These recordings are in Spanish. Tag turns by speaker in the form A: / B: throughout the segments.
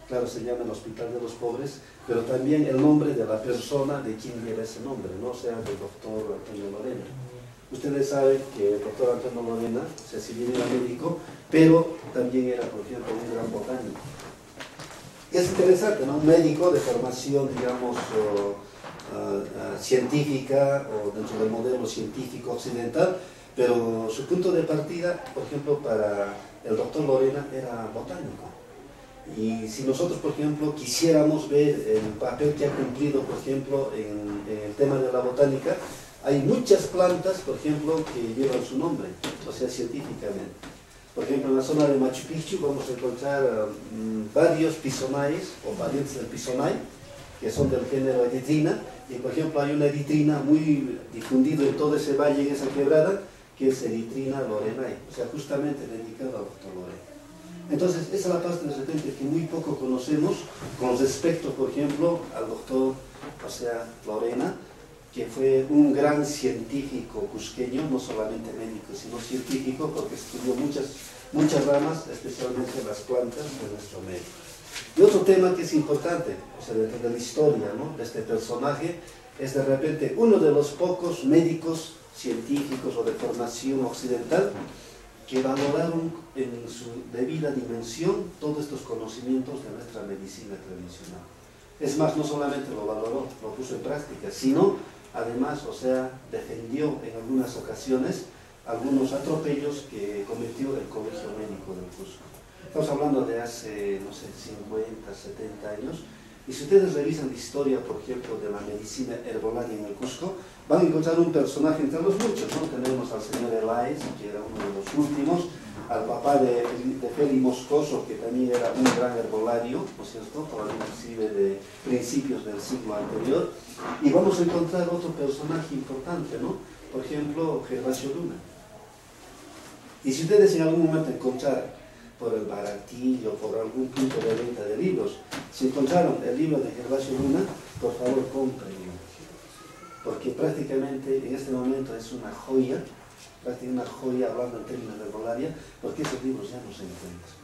A: claro, se llama el Hospital de los Pobres, pero también el nombre de la persona de quien lleva ese nombre, ¿no? O sea, del doctor Antonio Lorena. Ustedes saben que el doctor Antonio Lorena, o sea, si bien era médico, pero también era, por ejemplo, un gran botánico. Es interesante, ¿no? Un médico de formación, digamos, científica o dentro del modelo científico occidental, pero su punto de partida, por ejemplo, para el doctor Lorena era botánico. Y si nosotros, por ejemplo, quisiéramos ver el papel que ha cumplido, por ejemplo, en el tema de la botánica, hay muchas plantas, por ejemplo, que llevan su nombre, o sea, científicamente. Por ejemplo, en la zona de Machu Picchu vamos a encontrar varios pisonais o parientes del pisonai, que son del género eritrina, y por ejemplo hay una eritrina muy difundida en todo ese valle, en esa quebrada, que es Eritrina lorenae, o sea, justamente dedicada al doctor Lorena. Entonces, esa es la parte de repente que muy poco conocemos con respecto, por ejemplo, al doctor, o sea, Lorena, que fue un gran científico cusqueño, no solamente médico, sino científico, porque estudió muchas ramas, especialmente las plantas de nuestro medio. Y otro tema que es importante, o sea, dentro de la historia, ¿no?, de este personaje, es de repente uno de los pocos médicos científicos o de formación occidental que valoraron en su debida dimensión todos estos conocimientos de nuestra medicina tradicional. Es más, no solamente lo valoró, lo puso en práctica, sino además, o sea, defendió en algunas ocasiones algunos atropellos que cometió el Colegio Médico del Cusco. Estamos hablando de hace, no sé, 50, 70 años, y si ustedes revisan la historia, por ejemplo, de la medicina herbolaria en el Cusco, van a encontrar un personaje entre los muchos, ¿no? Tenemos al señor Eláez, que era uno de los últimos, al papá de Feli Moscoso, que también era un gran herbolario, ¿no es cierto?, todavía inclusive de principios del siglo anterior, y vamos a encontrar otro personaje importante, ¿no? Por ejemplo, Gervasio Luna. Y si ustedes en algún momento encontraran por el baratillo, por algún punto de venta de libros, si encontraron el libro de Gervasio Luna, por favor cómprenlo, porque prácticamente en este momento es una joya, prácticamente una joya hablando en términos de herbolaria, porque esos libros ya no se encuentran.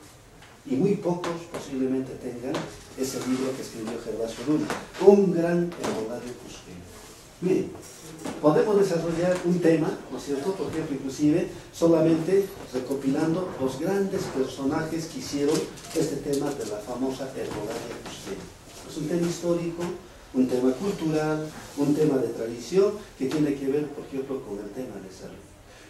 A: Y muy pocos posiblemente tengan ese libro que escribió Gervasio Luna, un gran herbolario cusqueño. Miren, podemos desarrollar un tema, ¿no es cierto?, por ejemplo, inclusive solamente recopilando los grandes personajes que hicieron este tema de la famosa herbolaria cusqueña. Es un tema histórico, un tema cultural, un tema de tradición que tiene que ver, por ejemplo, con el tema de salud.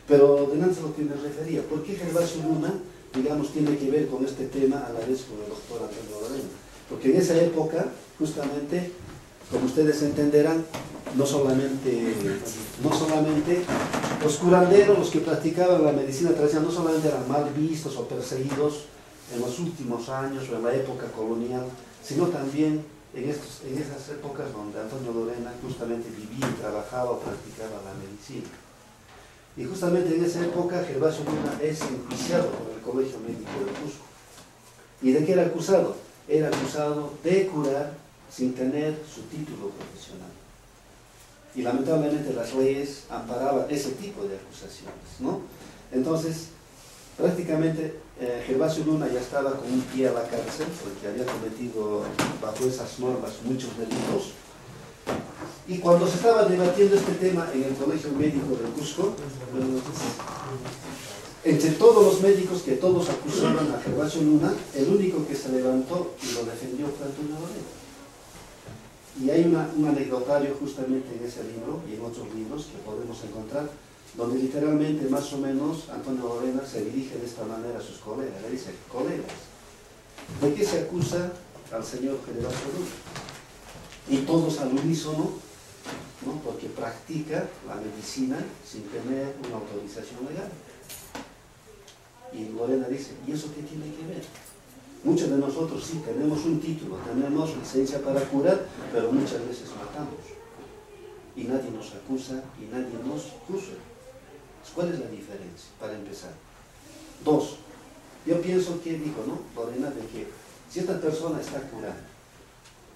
A: Pero delante de lo que me refería, ¿por qué Gervasio Luna, digamos, tiene que ver con este tema a la vez con el doctor Antonio Lorena? Porque en esa época, justamente, como ustedes entenderán, no solamente los curanderos, los que practicaban la medicina tradicional, no solamente eran mal vistos o perseguidos en los últimos años o en la época colonial, sino también en esas épocas donde Antonio Lorena justamente vivía y trabajaba o practicaba la medicina. Y justamente en esa época Gervasio Luna es enjuiciado por el Colegio Médico del Cusco. ¿Y de qué era acusado? Era acusado de curar sin tener su título profesional. Y lamentablemente las leyes amparaban ese tipo de acusaciones, ¿no? Entonces, prácticamente Gervasio Luna ya estaba con un pie a la cárcel, porque había cometido bajo esas normas muchos delitos. Y cuando se estaba debatiendo este tema en el Colegio Médico del Cusco, entre todos los médicos que todos acusaban a Gervasio Luna, el único que se levantó y lo defendió fue Antonio Lorena. Y hay un anecdotario justamente en ese libro y en otros libros que podemos encontrar, donde literalmente más o menos Antonio Lorena se dirige de esta manera a sus colegas, le dice: colegas, ¿de qué se acusa al señor Gervasio Luna? Y todos al unísono, ¿no?, porque practica la medicina sin tener una autorización legal. Y Lorena dice: ¿y eso qué tiene que ver? Muchos de nosotros sí tenemos un título, tenemos licencia para curar, pero muchas veces matamos. Y nadie nos acusa y nadie nos juzga. ¿Cuál es la diferencia, para empezar? Dos, yo pienso que dijo, ¿no?, Lorena, de que si esta persona está curando,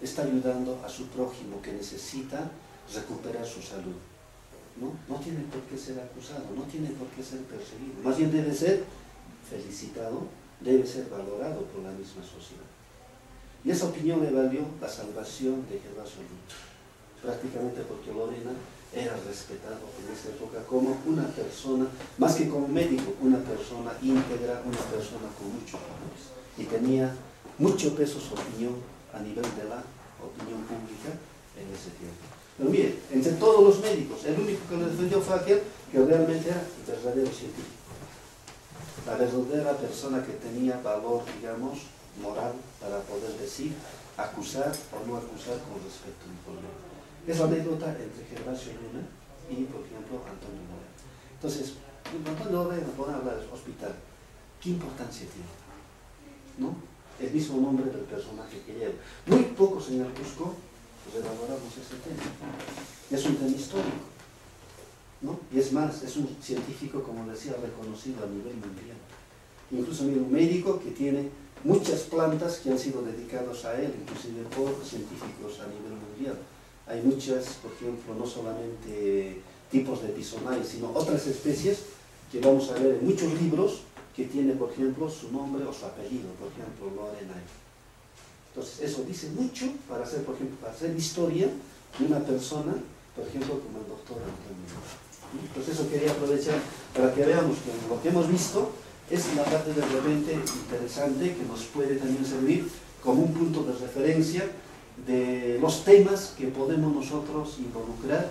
A: está ayudando a su prójimo que necesita recuperar su salud, no tiene por qué ser acusado, no tiene por qué ser perseguido, más bien debe ser felicitado, debe ser valorado por la misma sociedad. Y esa opinión le valió la salvación de Gervasio Luna, prácticamente porque Lorena era respetado en esa época como una persona, más que como médico, una persona íntegra, una persona con muchos valores. Y tenía mucho peso su opinión a nivel de la opinión pública en ese tiempo. Pero mire, entre todos los médicos, el único que lo defendió fue aquel que realmente era el verdadero científico. La verdadera persona que tenía valor, digamos, moral para poder decir, acusar o no acusar con respecto a un problema. Es la anécdota entre Gervasio Luna y, por ejemplo, Antonio Lorena. Entonces, Antonio Lorena, por hablar de hospital, ¿qué importancia tiene? ¿No? El mismo nombre del personaje que lleva. Muy pocos en el Cusco pues elaboramos este tema. Es un tema histórico, ¿no? Y es más, es un científico, como decía, reconocido a nivel mundial. Incluso mira, un médico que tiene muchas plantas que han sido dedicadas a él, inclusive por científicos a nivel mundial. Hay muchas, por ejemplo, no solamente tipos de pisonai, sino otras especies que vamos a ver en muchos libros que tiene, por ejemplo, su nombre o su apellido, por ejemplo, Lorena. Entonces, eso dice mucho para hacer, por ejemplo, para hacer historia de una persona, por ejemplo, como el doctor Antonio. Entonces, eso quería aprovechar para que veamos que lo que hemos visto es una parte de repente interesante que nos puede también servir como un punto de referencia de los temas que podemos nosotros involucrar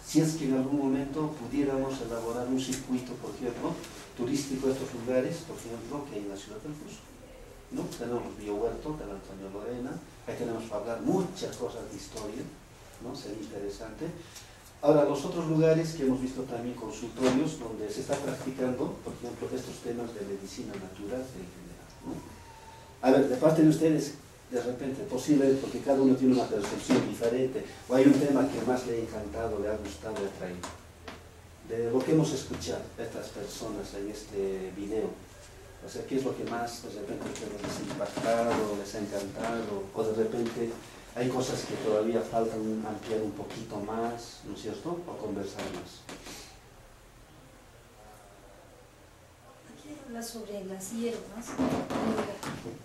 A: si es que en algún momento pudiéramos elaborar un circuito, por ejemplo, turístico de estos lugares, por ejemplo, que hay en la ciudad del Cusco, ¿no? Tenemos el Biohuerto del Antonio Lorena, ahí tenemos para hablar muchas cosas de historia, ¿no? Sería interesante. Ahora, los otros lugares que hemos visto también, consultorios, donde se está practicando, por ejemplo, estos temas de medicina natural en general, ¿no? A ver, de parte de ustedes, de repente, posible, porque cada uno tiene una percepción diferente, o hay un tema que más le ha encantado, le ha gustado, le ha traído. De lo que hemos escuchado de estas personas en este video, o sea, ¿qué es lo que más de repente les ha impactado, les ha encantado, o de repente hay cosas que todavía faltan ampliar un poquito más, ¿no es cierto?, o conversar más?
B: Aquí habla sobre las hierbas.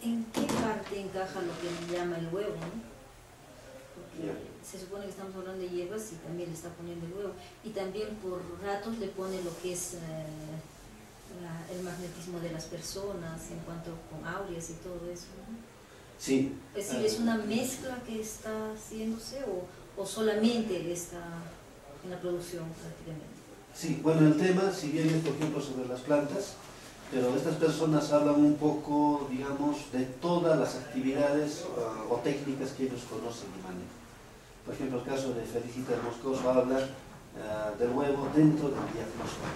B: ¿En qué parte encaja lo que le llama el huevo, ¿no? Porque se supone que estamos hablando de hierbas y también le está poniendo el huevo. Y también por ratos le pone lo que es el magnetismo de las personas en cuanto con aureas y todo eso, ¿no?
A: Sí.
B: Es decir, ¿es una mezcla que está haciéndose o solamente está en la producción prácticamente?
A: Sí, bueno, el tema, si bien es, por ejemplo, sobre las plantas, pero estas personas hablan un poco, digamos, de todas las actividades o técnicas que ellos conocen y manejan. Por ejemplo, el caso de Felicitas Moscoso habla del huevo dentro del diagnóstico,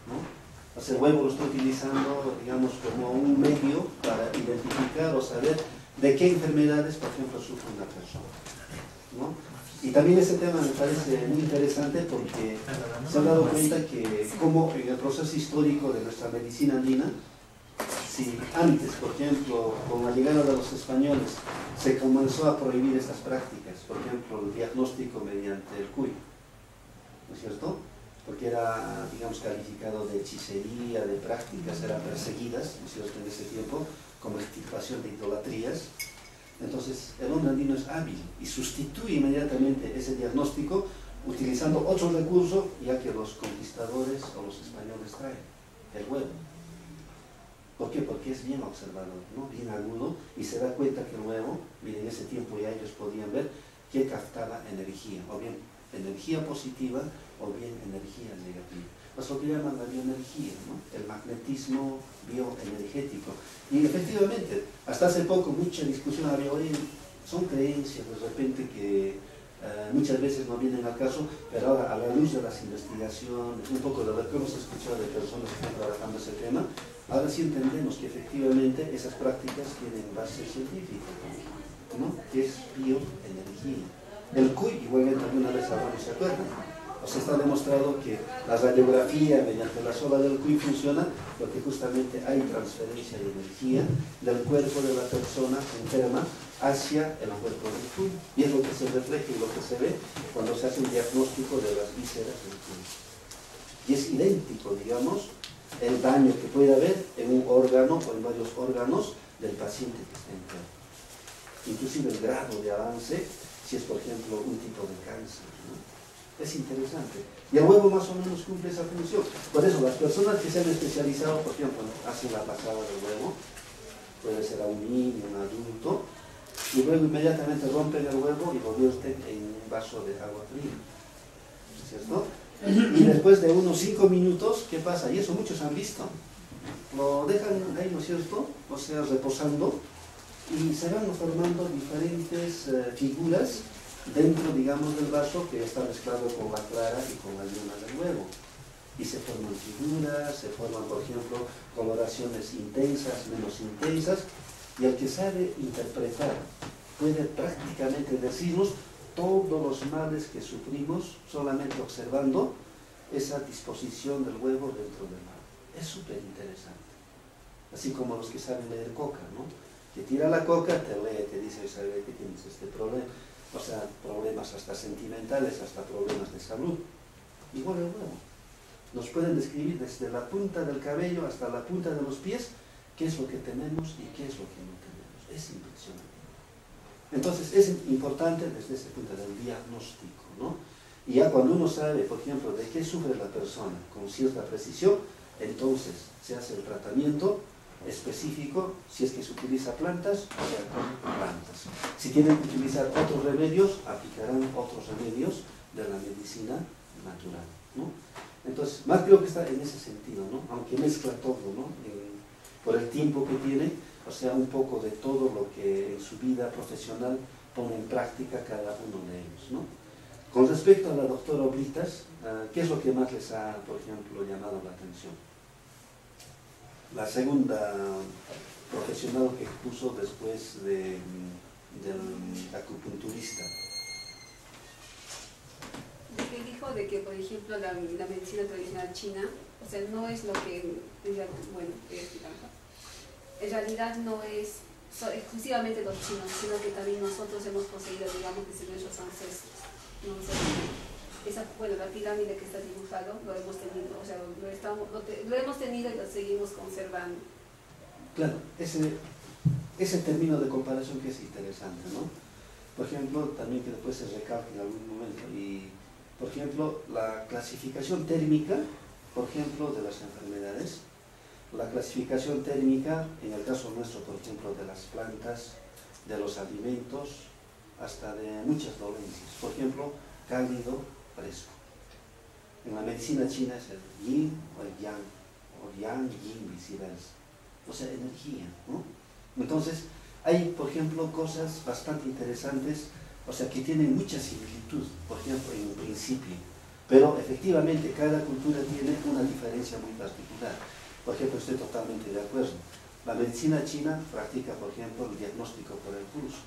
A: ¿no? O sea, el huevo lo está utilizando, digamos, como un medio para identificar o saber de qué enfermedades, por ejemplo, sufre una persona, ¿no? Y también ese tema me parece muy interesante porque se han dado cuenta que como en el proceso histórico de nuestra medicina andina, si antes, por ejemplo, con la llegada de los españoles, se comenzó a prohibir estas prácticas, por ejemplo, el diagnóstico mediante el cuy, ¿no es cierto?, porque era, digamos, calificado de hechicería, de prácticas, eran perseguidas, ¿no es cierto?, en ese tiempo, como extirpación de idolatrías. Entonces, el hombre andino es hábil y sustituye inmediatamente ese diagnóstico utilizando otro recurso, ya que los conquistadores o los españoles traen, el huevo. ¿Por qué? Porque es bien observador, ¿no? Bien agudo, y se da cuenta que el huevo, miren, en ese tiempo ya ellos podían ver que captaba energía, o bien energía positiva o bien energía negativa. Es lo que llaman la bioenergía, ¿no? El magnetismo bioenergético. Y efectivamente, hasta hace poco mucha discusión había, oye, son creencias de repente que muchas veces no vienen al caso, pero ahora a la luz de las investigaciones, un poco de lo que hemos escuchado de personas que están trabajando ese tema, ahora sí entendemos que efectivamente esas prácticas tienen base científica, ¿no? Que es bioenergía. El cuy, igualmente alguna vez hablamos, ¿se acuerdan? O sea, está demostrado que la radiografía mediante la sola del cuy funciona porque justamente hay transferencia de energía del cuerpo de la persona enferma hacia el cuerpo del cuy. Y es lo que se refleja y lo que se ve cuando se hace un diagnóstico de las vísceras del cuy. Y es idéntico, digamos, el daño que puede haber en un órgano o en varios órganos del paciente que está enfermo. inclusive el grado de avance, si es por ejemplo un tipo de cáncer, ¿no? Es interesante. Y el huevo más o menos cumple esa función. Por eso las personas que se han especializado, por ejemplo, hacen la pasada del huevo, puede ser a un niño, un adulto, y luego inmediatamente rompen el huevo y lo vierten en un vaso de agua fría, ¿cierto? Y después de unos 5 minutos, ¿qué pasa? Y eso muchos han visto. Lo dejan ahí, ¿no es cierto? O sea, reposando, y se van formando diferentes figuras dentro, digamos, del vaso que está mezclado con la clara y con la yema del huevo. Y se forman figuras, se forman, por ejemplo, coloraciones intensas, menos intensas, y el que sabe interpretar puede prácticamente decirnos todos los males que sufrimos solamente observando esa disposición del huevo dentro del agua. Es súper interesante. Así como los que saben leer coca, ¿no? Que tira la coca, te lee, te dice, sabe que tienes este problema. O sea, problemas hasta sentimentales, hasta problemas de salud. Igual el huevo. Nos pueden describir desde la punta del cabello hasta la punta de los pies qué es lo que tenemos y qué es lo que no tenemos. Es impresionante. Entonces, es importante desde ese punto del diagnóstico, ¿no? Y ya cuando uno sabe, por ejemplo, de qué sufre la persona con cierta precisión, entonces se hace el tratamiento específico, si es que se utiliza plantas, o sea, con plantas. Si tienen que utilizar otros remedios, aplicarán otros remedios de la medicina natural, ¿no? Entonces, más creo que está en ese sentido, ¿no? Aunque mezcla todo, ¿no? Por el tiempo que tiene, o sea, un poco de todo lo que en su vida profesional pone en práctica cada uno de ellos, ¿no? Con respecto a la doctora Oblitas, ¿qué es lo que más les ha, por ejemplo, llamado la atención? La segunda profesional que puso después del acupunturista.
C: Lo que dijo de que, por ejemplo, la medicina tradicional china, o sea, no es lo que, bueno, en realidad no es exclusivamente los chinos, sino que también nosotros hemos poseído, digamos, desde nuestros ancestros. ¿No? O sea, bueno, la pirámide que está dibujado lo hemos tenido, o sea, lo hemos tenido y lo seguimos conservando.
A: Claro, ese término de comparación que es interesante, ¿no? Por ejemplo, también que después se recalque en algún momento, y por ejemplo, la clasificación térmica, por ejemplo, de las enfermedades, la clasificación térmica, en el caso nuestro, por ejemplo, de las plantas, de los alimentos, hasta de muchas dolencias. Por ejemplo, cálido, fresco. En la medicina china es el yin o el yang, o yang, yin, viceversa. O sea, energía, ¿no? Entonces, hay, por ejemplo, cosas bastante interesantes, o sea, que tienen mucha similitud, por ejemplo, en un principio, pero efectivamente cada cultura tiene una diferencia muy particular. Por ejemplo, estoy totalmente de acuerdo. La medicina china practica, por ejemplo, el diagnóstico por el pulso,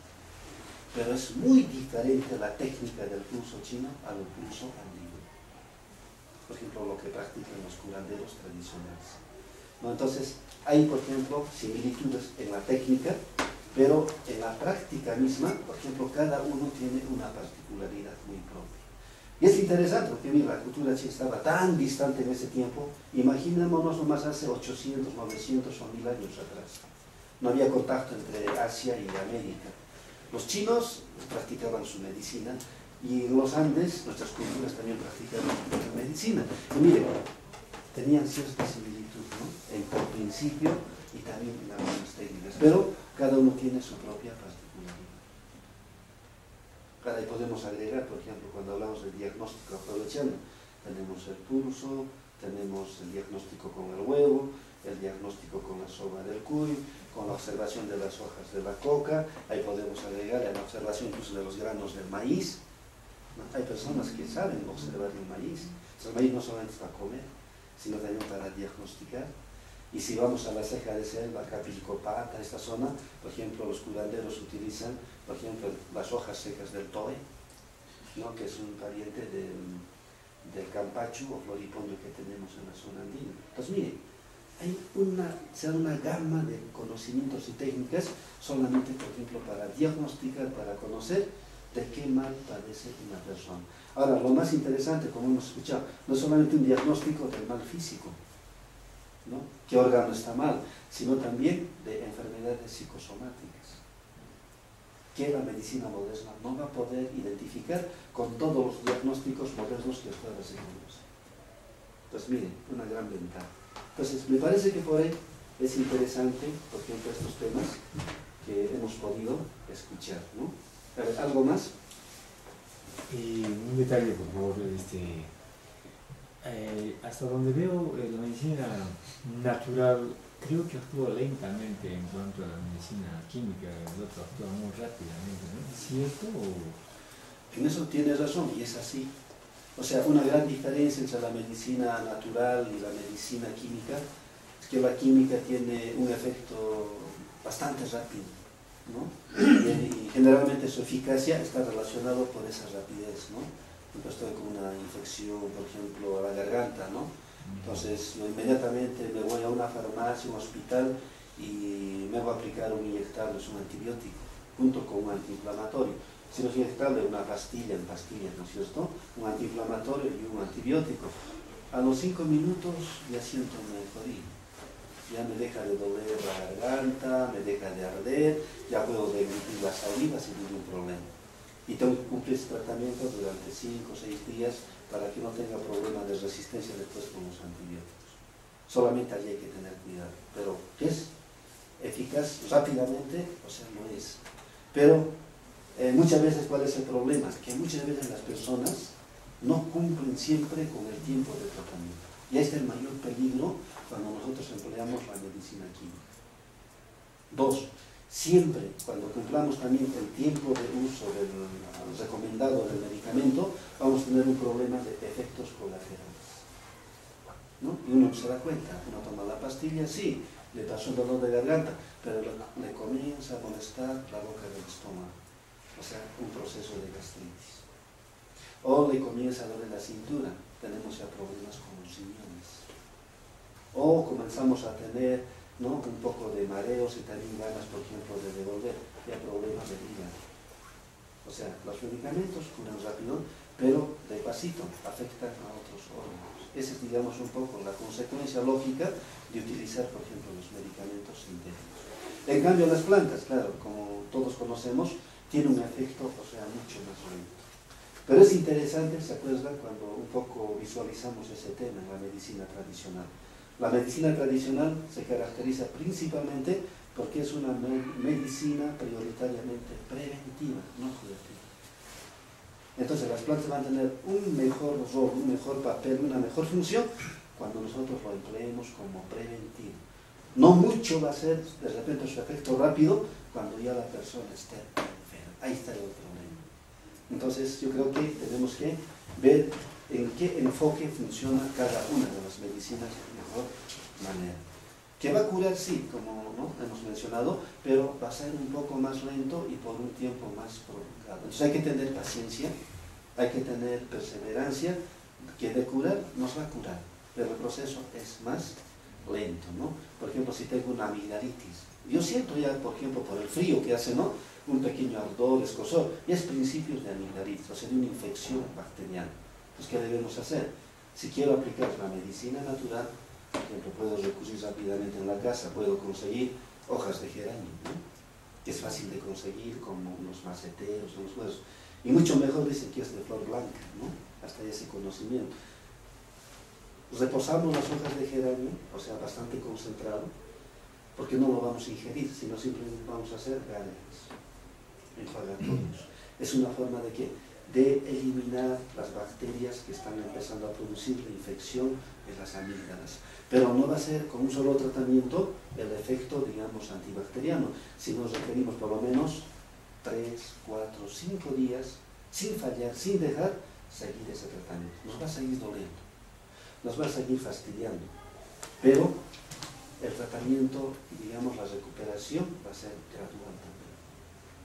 A: pero es muy diferente la técnica del pulso chino al pulso andino. Por ejemplo, lo que practican los curanderos tradicionales, ¿no? Entonces, hay, por ejemplo, similitudes en la técnica, pero en la práctica misma, por ejemplo, cada uno tiene una particularidad muy propia. Y es interesante porque, mira, la cultura china estaba tan distante en ese tiempo, imaginémonos nomás hace 800, 900 o 1000 años atrás. No había contacto entre Asia y América. Los chinos practicaban su medicina y en los Andes nuestras culturas también practicaban su medicina. Y miren, tenían cierta similitud, ¿no? Por principio y también en algunas técnicas, pero cada uno tiene su propia particularidad. Ahí podemos agregar, por ejemplo, cuando hablamos de diagnóstico aprovechando, tenemos el pulso, tenemos el diagnóstico con el huevo, el diagnóstico con la soga del cuy, con la observación de las hojas de la coca, ahí podemos agregar la observación incluso de los granos del maíz, ¿no? Hay personas que saben observar el maíz. El maíz no solamente es para comer, sino también para diagnosticar. Y si vamos a la ceja de selva, Capilcopata, esta zona, por ejemplo, los curanderos utilizan, por ejemplo, las hojas secas del toe, ¿no? Que es un pariente del campacho o floripondio que tenemos en la zona andina. Entonces, miren, hay una gama de conocimientos y técnicas solamente, por ejemplo, para diagnosticar, para conocer de qué mal padece una persona. Ahora, lo más interesante, como hemos escuchado, no es solamente un diagnóstico del mal físico, ¿no? ¿Qué órgano está mal? Sino también de enfermedades psicosomáticas. que la medicina moderna no va a poder identificar con todos los diagnósticos modernos que ustedes reconocen. Pues miren, una gran ventaja. Entonces, me parece que por ahí es interesante, por ejemplo, estos temas que hemos podido escuchar, ¿no? A ver, ¿algo más?
D: Un detalle, por favor, hasta donde veo, la medicina natural creo que actúa lentamente en cuanto a la medicina química, el otro actúa muy rápidamente, ¿no? ¿Es cierto?
A: En eso tienes razón, y es así. O sea, una gran diferencia entre la medicina natural y la medicina química es que la química tiene un efecto bastante rápido, ¿no? Y generalmente su eficacia está relacionado por esa rapidez, ¿no? Yo estoy con una infección, por ejemplo, a la garganta, ¿no? Entonces, yo inmediatamente me voy a una farmacia, un hospital, y me voy a aplicar un inyectable, es un antibiótico, junto con un antiinflamatorio. Si no es inyectable, una pastilla, en pastillas, ¿no es cierto? Un antiinflamatorio y un antibiótico. A los 5 minutos ya siento mejoría. Ya me deja de doler la garganta, me deja de arder, ya puedo deglutir la saliva sin ningún problema. Y tengo que cumplir ese tratamiento durante 5 o 6 días para que no tenga problemas de resistencia después con los antibióticos. Solamente allí hay que tener cuidado. Pero, ¿qué es? Eficaz rápidamente, o sea, no es. Pero, muchas veces, ¿cuál es el problema? Que muchas veces las personas no cumplen siempre con el tiempo de tratamiento. Y este es el mayor peligro cuando nosotros empleamos la medicina química. 2. Siempre, cuando cumplamos también el tiempo de uso del recomendado del medicamento, vamos a tener un problema de efectos colaterales, ¿no? Y uno se da cuenta, uno toma la pastilla, sí, le pasó un dolor de garganta, pero le comienza a molestar la boca del estómago, o sea, un proceso de gastritis. O le comienza a doler la cintura, tenemos ya problemas con los riñones. O comenzamos a tener, ¿no?, un poco de mareos y también ganas, por ejemplo, de devolver, ya problemas de hígado. O sea, los medicamentos curan rápido, pero de pasito afectan a otros órganos. Esa es, digamos, un poco la consecuencia lógica de utilizar, por ejemplo, los medicamentos sintéticos. En cambio, las plantas, claro, como todos conocemos, tienen un efecto, o sea, mucho más lento. Pero es interesante, ¿se acuerdan?, cuando un poco visualizamos ese tema en la medicina tradicional. La medicina tradicional se caracteriza principalmente porque es una medicina prioritariamente preventiva, no curativa. Entonces las plantas van a tener un mejor rol, un mejor papel, una mejor función cuando nosotros lo empleemos como preventivo. No mucho va a ser de repente su efecto rápido cuando ya la persona esté enferma. Ahí está el problema. Entonces yo creo que tenemos que ver en qué enfoque funciona cada una de las medicinas de mejor manera. Que va a curar, sí, como ¿no?, hemos mencionado, pero va a ser un poco más lento y por un tiempo más prolongado. Entonces hay que tener paciencia, hay que tener perseverancia, que de curar nos va a curar, pero el proceso es más lento, ¿no? Por ejemplo, si tengo una amigdalitis, yo siento ya, por ejemplo, por el frío que hace, ¿no?, un pequeño ardor, escozor, y es principios de amigdalitis, o sea, de una infección bacteriana. Entonces, ¿qué debemos hacer? Si quiero aplicar la medicina natural, por ejemplo, puedo recurrir rápidamente en la casa, puedo conseguir hojas de geranio, ¿no?, que es fácil de conseguir, como unos maceteros, unos huesos. Y mucho mejor dicen que es de flor blanca, ¿no?, hasta ese conocimiento. Reposamos las hojas de geranio, o sea, bastante concentrado, porque no lo vamos a ingerir, sino simplemente vamos a hacer gárgaras, enjuagatorios. Es una forma de ¿qué? De eliminar las bacterias que están empezando a producir la infección de las amígdalas. Pero no va a ser con un solo tratamiento el efecto, digamos, antibacteriano, sino requerimos por lo menos 3, 4, 5 días, sin fallar, sin dejar, seguir ese tratamiento. Nos va a seguir doliendo, nos va a seguir fastidiando, pero el tratamiento, digamos, la recuperación va a ser gradual también.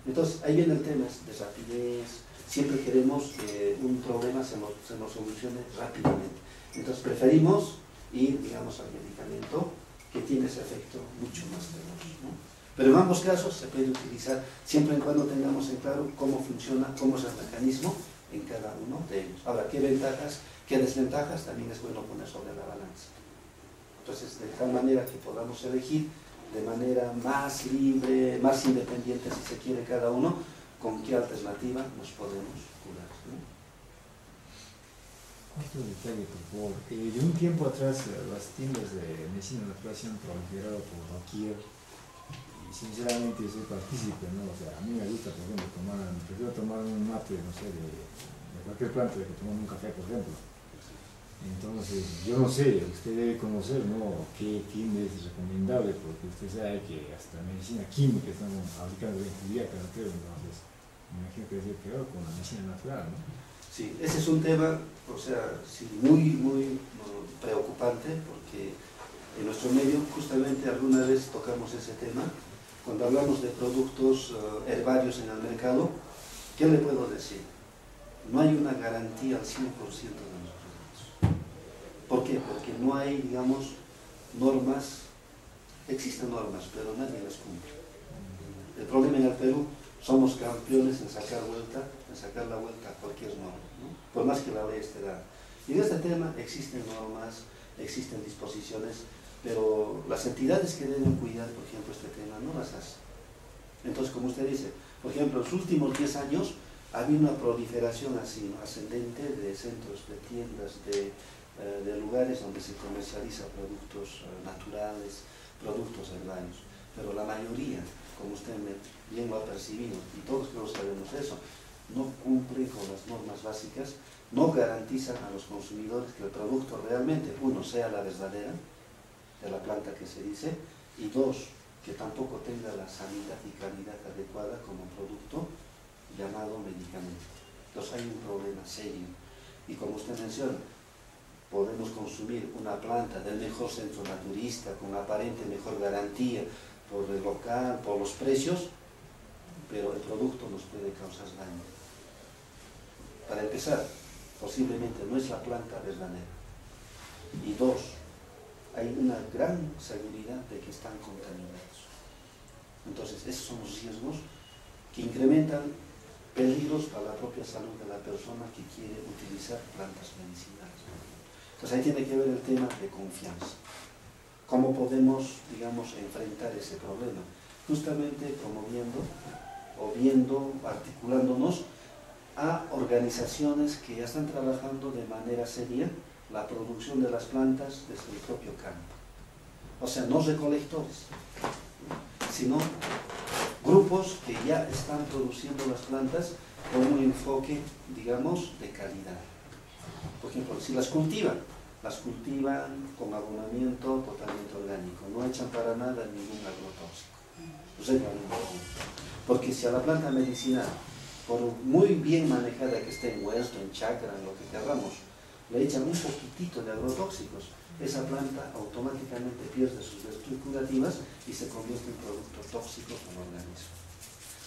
A: Entonces, ahí viene el tema de rapidez. Siempre queremos que un problema se nos solucione rápidamente. Entonces, preferimos ir, digamos, al medicamento que tiene ese efecto mucho más veloz, ¿no? Pero en ambos casos se puede utilizar siempre y cuando tengamos en claro cómo funciona, cómo es el mecanismo en cada uno de ellos. Ahora, qué ventajas, qué desventajas también es bueno poner sobre la balanza. Entonces, de tal manera que podamos elegir de manera más libre, más independiente, si se quiere, cada uno, con qué alternativa nos podemos curar, ¿no?
D: Otro detalle, por favor. De un tiempo atrás, las tiendas de medicina natural se han proliferado por doquier. Y sinceramente yo soy partícipe, ¿no? O sea, a mí me gusta, por ejemplo, prefiero tomar un mate, no sé, de cualquier planta de que tomar un café, por ejemplo. Entonces, yo no sé, usted debe conocer, ¿no?, qué tienda es recomendable, porque usted sabe que hasta medicina química están aplicando en día cada creo, entonces me imagino que debe ser peor con la medicina natural, ¿no?
A: Sí, ese es un tema, o sea, sí, muy preocupante, porque en nuestro medio justamente alguna vez tocamos ese tema. Cuando hablamos de productos herbarios en el mercado, ¿qué le puedo decir? No hay una garantía al 100% de los productos. ¿Por qué? Porque no hay, digamos, normas, existen normas, pero nadie las cumple. El problema en el Perú, somos campeones en sacar la vuelta a cualquier norma, ¿no? Por más que la ley esté dada. Y en este tema existen normas, existen disposiciones, pero las entidades que deben cuidar, por ejemplo, este tema, no las hacen. Entonces, como usted dice, por ejemplo, en los últimos 10 años ha habido una proliferación así, ascendente de centros, de tiendas, de lugares donde se comercializa productos naturales, productos herbarios. Pero la mayoría, como usted bien lo ha percibido, y todos creo sabemos eso, no cumplen con las normas básicas, no garantizan a los consumidores que el producto realmente, uno, sea la verdadera, de la planta que se dice, y dos, que tampoco tenga la sanidad y calidad adecuada como producto llamado medicamento. Entonces hay un problema serio. Y como usted menciona, podemos consumir una planta del mejor centro naturista, con aparente mejor garantía por el local, por los precios, pero el producto nos puede causar daño. Para empezar, posiblemente no es la planta verdadera. Y dos, hay una gran seguridad de que están contaminados. Entonces, esos son los riesgos que incrementan peligros para la propia salud de la persona que quiere utilizar plantas medicinales. Entonces, ahí tiene que ver el tema de confianza. ¿Cómo podemos, digamos, enfrentar ese problema? Justamente promoviendo o viendo, articulándonos a organizaciones que ya están trabajando de manera seria la producción de las plantas desde el propio campo. O sea, no recolectores, sino grupos que ya están produciendo las plantas con un enfoque, digamos, de calidad. Por ejemplo, si las cultivan con abonamiento totalmente orgánico, no echan para nada ningún agrotóxico. Porque si a la planta medicinal, por muy bien manejada que esté en huerto, en chacra, en lo que queramos, le echan un poquitito de agrotóxicos, esa planta automáticamente pierde sus virtudes curativas y se convierte en producto tóxico para el organismo.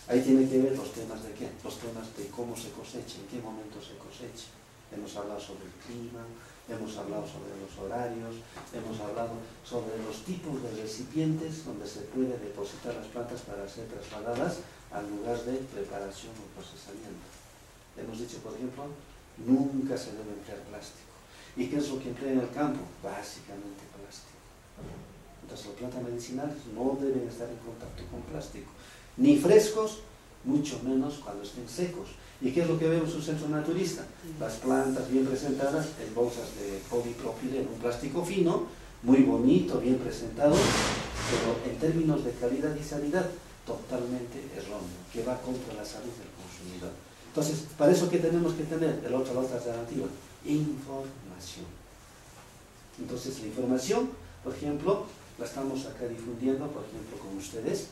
A: Ahí tiene que ver los temas de qué, los temas de cómo se cosecha, en qué momento se cosecha. Hemos hablado sobre el clima, hemos hablado sobre los horarios, hemos hablado sobre los tipos de recipientes donde se puede depositar las plantas para ser trasladadas al lugar de preparación o procesamiento. Hemos dicho, por ejemplo, nunca se debe emplear plástico. ¿Y qué es lo que emplea en el campo? Básicamente plástico. Entonces las plantas medicinales no deben estar en contacto con plástico, ni frescos, mucho menos cuando estén secos. ¿Y qué es lo que vemos en un centro naturista? Las plantas bien presentadas en bolsas de polipropileno, un plástico fino, muy bonito, bien presentado, pero en términos de calidad y sanidad, totalmente erróneo, que va contra la salud del consumidor. Entonces, para eso, ¿qué tenemos que tener? La otra alternativa, información. Entonces, la información, por ejemplo, la estamos acá difundiendo, por ejemplo, con ustedes.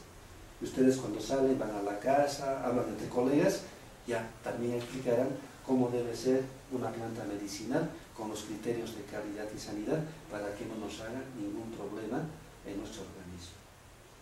A: Ustedes cuando salen, van a la casa, hablan entre colegas, ya también explicarán cómo debe ser una planta medicinal con los criterios de calidad y sanidad para que no nos haga ningún problema en nuestro organismo.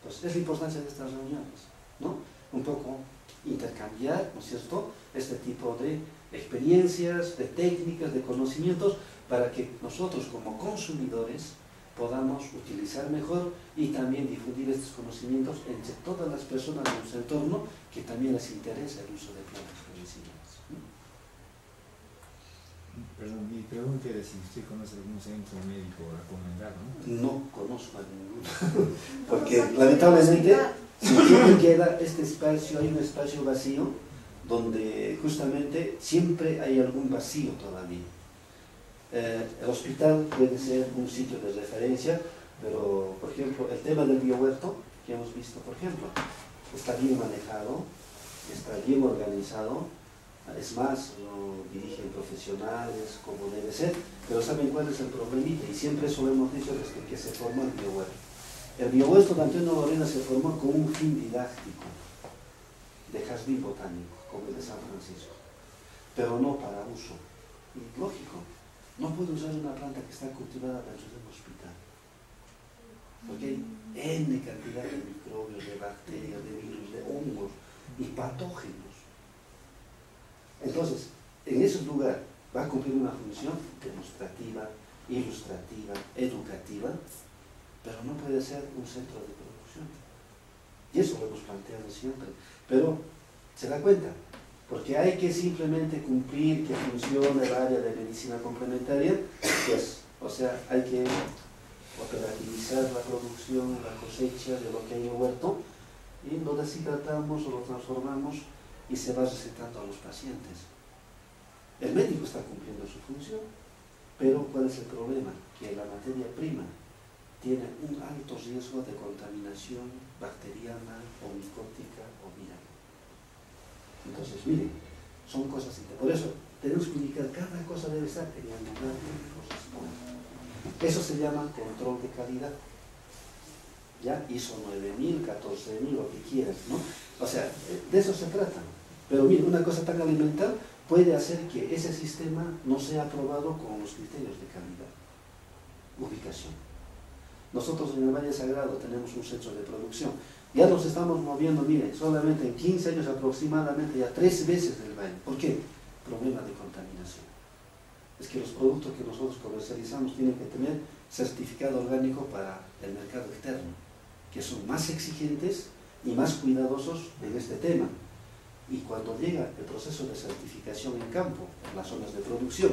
A: Entonces, es la importancia de estas reuniones, ¿no? Un poco intercambiar, ¿no es cierto?, este tipo de experiencias, de técnicas, de conocimientos, para que nosotros como consumidores podamos utilizar mejor y también difundir estos conocimientos entre todas las personas de nuestro entorno que también les interesa el uso de plantas medicinales.
D: Perdón, mi pregunta era si usted conoce algún centro médico recomendado, ¿no?
A: No conozco a ninguno, porque lamentablemente, si siempre queda este espacio, hay un espacio vacío, donde justamente siempre hay algún vacío todavía. El hospital puede ser un sitio de referencia, pero, por ejemplo, el tema del biohuerto, que hemos visto, por ejemplo, está bien manejado, está bien organizado, es más, lo dirigen profesionales como debe ser, pero ¿saben cuál es el problemita? Y siempre eso lo hemos dicho desde que se formó el biohuerto. El biohuerto de Antonio Lorena se formó con un fin didáctico, de jardín botánico, como el de San Francisco, pero no para uso. Y lógico, no puede usar una planta que está cultivada dentro de un hospital, porque hay N cantidad de microbios, de bacterias, de virus, de hongos y patógenos. Entonces, en ese lugar va a cumplir una función demostrativa, ilustrativa, educativa, pero no puede ser un centro de producción. Y eso lo hemos planteado siempre. Pero, ¿se da cuenta? Porque hay que simplemente cumplir que funcione el área de medicina complementaria, pues, o sea, hay que operativizar la producción, la cosecha de lo que hay en el huerto, y lo deshidratamos o lo transformamos y se va recetando a los pacientes. El médico está cumpliendo su función, pero ¿cuál es el problema? Que la materia prima tiene un alto riesgo de contaminación bacteriana o micótica o viral. Entonces, miren, son cosas interesantes. Por eso tenemos que indicar, cada cosa debe estar en el lugar que le corresponde. Eso se llama control de calidad. Ya, ISO 9000, 14000, lo que quieras, ¿no? O sea, de eso se trata. Pero mire, una cosa tan elemental puede hacer que ese sistema no sea aprobado con los criterios de calidad. Ubicación. Nosotros en el Valle Sagrado tenemos un centro de producción. Ya nos estamos moviendo, miren, solamente en 15 años aproximadamente, ya 3 veces del valle. ¿Por qué? Problema de contaminación. Es que los productos que nosotros comercializamos tienen que tener certificado orgánico para el mercado externo, que son más exigentes y más cuidadosos en este tema. Y cuando llega el proceso de certificación en campo, en las zonas de producción,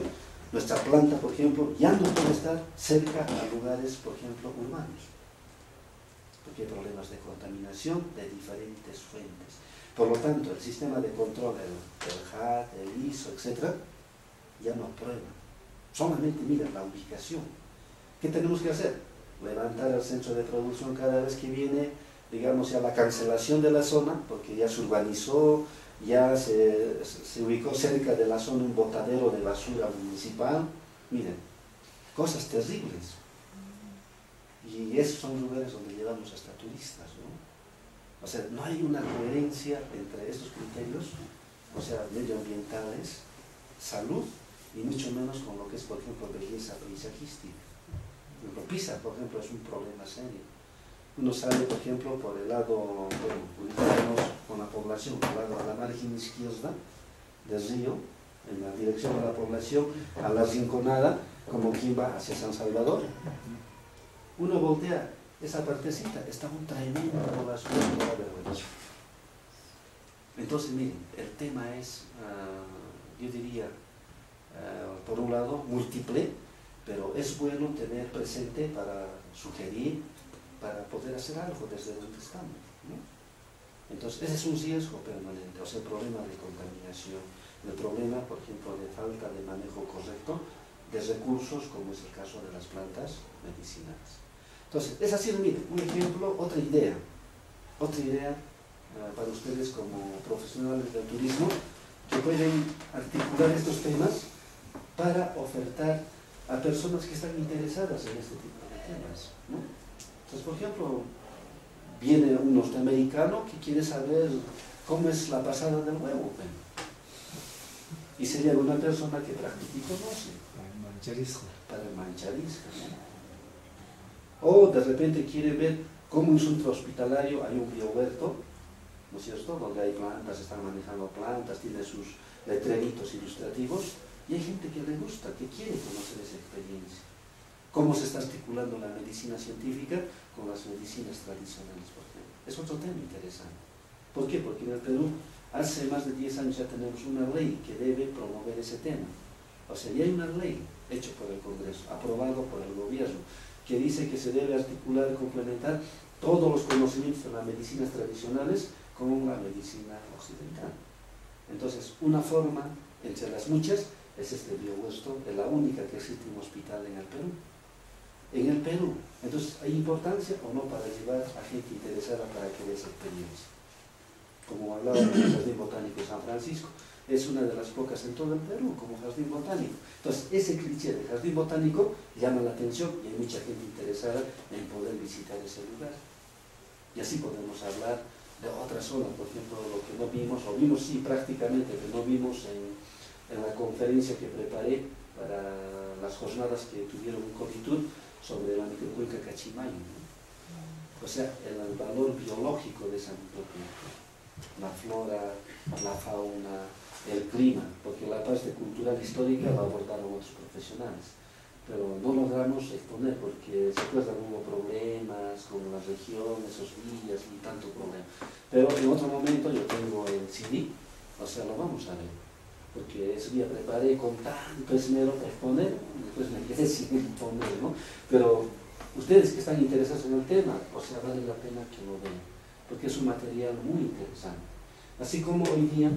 A: nuestra planta, por ejemplo, ya no puede estar cerca a lugares, por ejemplo, urbanos, porque hay problemas de contaminación de diferentes fuentes. Por lo tanto, el sistema de control, el HAT, el ISO, etc., ya no aprueba. Solamente mira la ubicación. ¿Qué tenemos que hacer? Levantar el centro de producción cada vez que viene, digamos, ya la cancelación de la zona, porque ya se urbanizó, ya se ubicó cerca de la zona un botadero de basura municipal. Miren, cosas terribles. Y esos son lugares donde llevamos hasta turistas, ¿no? O sea, no hay una coherencia entre estos criterios, o sea, medioambientales, salud, y mucho menos con lo que es, por ejemplo, belleza paisajística. Por ejemplo, Pisa, por ejemplo, es un problema serio. Uno sale, por ejemplo, por el lado, bueno, ubicándonos con la población, por el lado a la margen izquierda del río, en la dirección de la población, a la Rinconada, como quien va hacia San Salvador. Uno voltea esa partecita, está un tremendo población de la vergüenza. Entonces, miren, el tema es, yo diría, por un lado, múltiple, pero es bueno tener presente para sugerir, para poder hacer algo desde donde estamos, ¿no? Entonces, ese es un riesgo permanente, o sea, el problema de contaminación, el problema, por ejemplo, de falta de manejo correcto de recursos, como es el caso de las plantas medicinales. Entonces, es así, miren, un ejemplo, otra idea para ustedes como profesionales del turismo, que pueden articular estos temas para ofertar a personas que están interesadas en este tipo de temas, ¿no? Entonces, por ejemplo, viene un norteamericano que quiere saber cómo es la pasada del huevo, y sería una persona que practique y conoce.
D: Para el mancharisco.
A: Para el mancharisco, ¿no? O de repente quiere ver cómo en un centro hospitalario hay un biohuerto, ¿no es cierto?, donde hay plantas, están manejando plantas, tiene sus letreritos ilustrativos, y hay gente que le gusta, que quiere conocer esa experiencia. Cómo se está articulando la medicina científica con las medicinas tradicionales, por ejemplo. Es otro tema interesante. ¿Por qué? Porque en el Perú hace más de 10 años ya tenemos una ley que debe promover ese tema. O sea, ya hay una ley hecha por el Congreso, aprobado por el gobierno, que dice que se debe articular y complementar todos los conocimientos de las medicinas tradicionales con la medicina occidental. Entonces, una forma, entre las muchas, es este biohueso, es la única que existe un hospital en el Perú. En el Perú. Entonces, ¿hay importancia o no para llevar a gente interesada para que dé esa experiencia? Como hablaba del Jardín Botánico de San Francisco, es una de las pocas en todo el Perú como jardín botánico. Entonces, ese cliché de jardín botánico llama la atención y hay mucha gente interesada en poder visitar ese lugar. Y así podemos hablar de otras zonas, por ejemplo, lo que no vimos, o vimos sí prácticamente, que no vimos en la conferencia que preparé para las jornadas que tuvieron un Covitur sobre la microcuenca Cachimayo, ¿no? O sea, el valor biológico de esa microcuenca, la flora, la fauna, el clima, porque la parte cultural histórica la abordaron otros profesionales, pero no logramos exponer porque se acuerdan, hubo problemas con las regiones, sus villas y tanto problema. Pero en otro momento yo tengo el CD, o sea, lo vamos a ver, porque ese día preparé con tanto esmero para exponer, después me quedé sin exponer, ¿no? Pero ustedes que están interesados en el tema, o sea, vale la pena que lo vean, porque es un material muy interesante. Así como hoy día,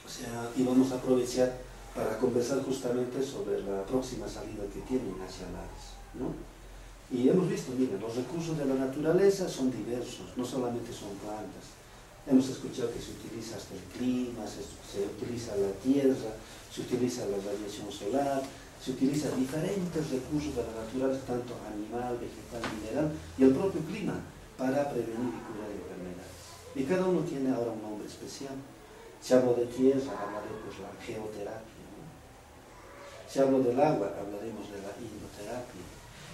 A: o sea, íbamos a aprovechar para conversar justamente sobre la próxima salida que tienen hacia Lares, ¿no? Y hemos visto, miren, los recursos de la naturaleza son diversos, no solamente son plantas. Hemos escuchado que se utiliza hasta el clima, se utiliza la tierra, se utiliza la radiación solar, se utilizan diferentes recursos de la naturaleza, tanto animal, vegetal, mineral, y el propio clima, para prevenir y curar enfermedades. Y cada uno tiene ahora un nombre especial. Si hablo de tierra, hablaré pues la geoterapia, ¿no? Si hablo del agua, hablaremos de la hidroterapia.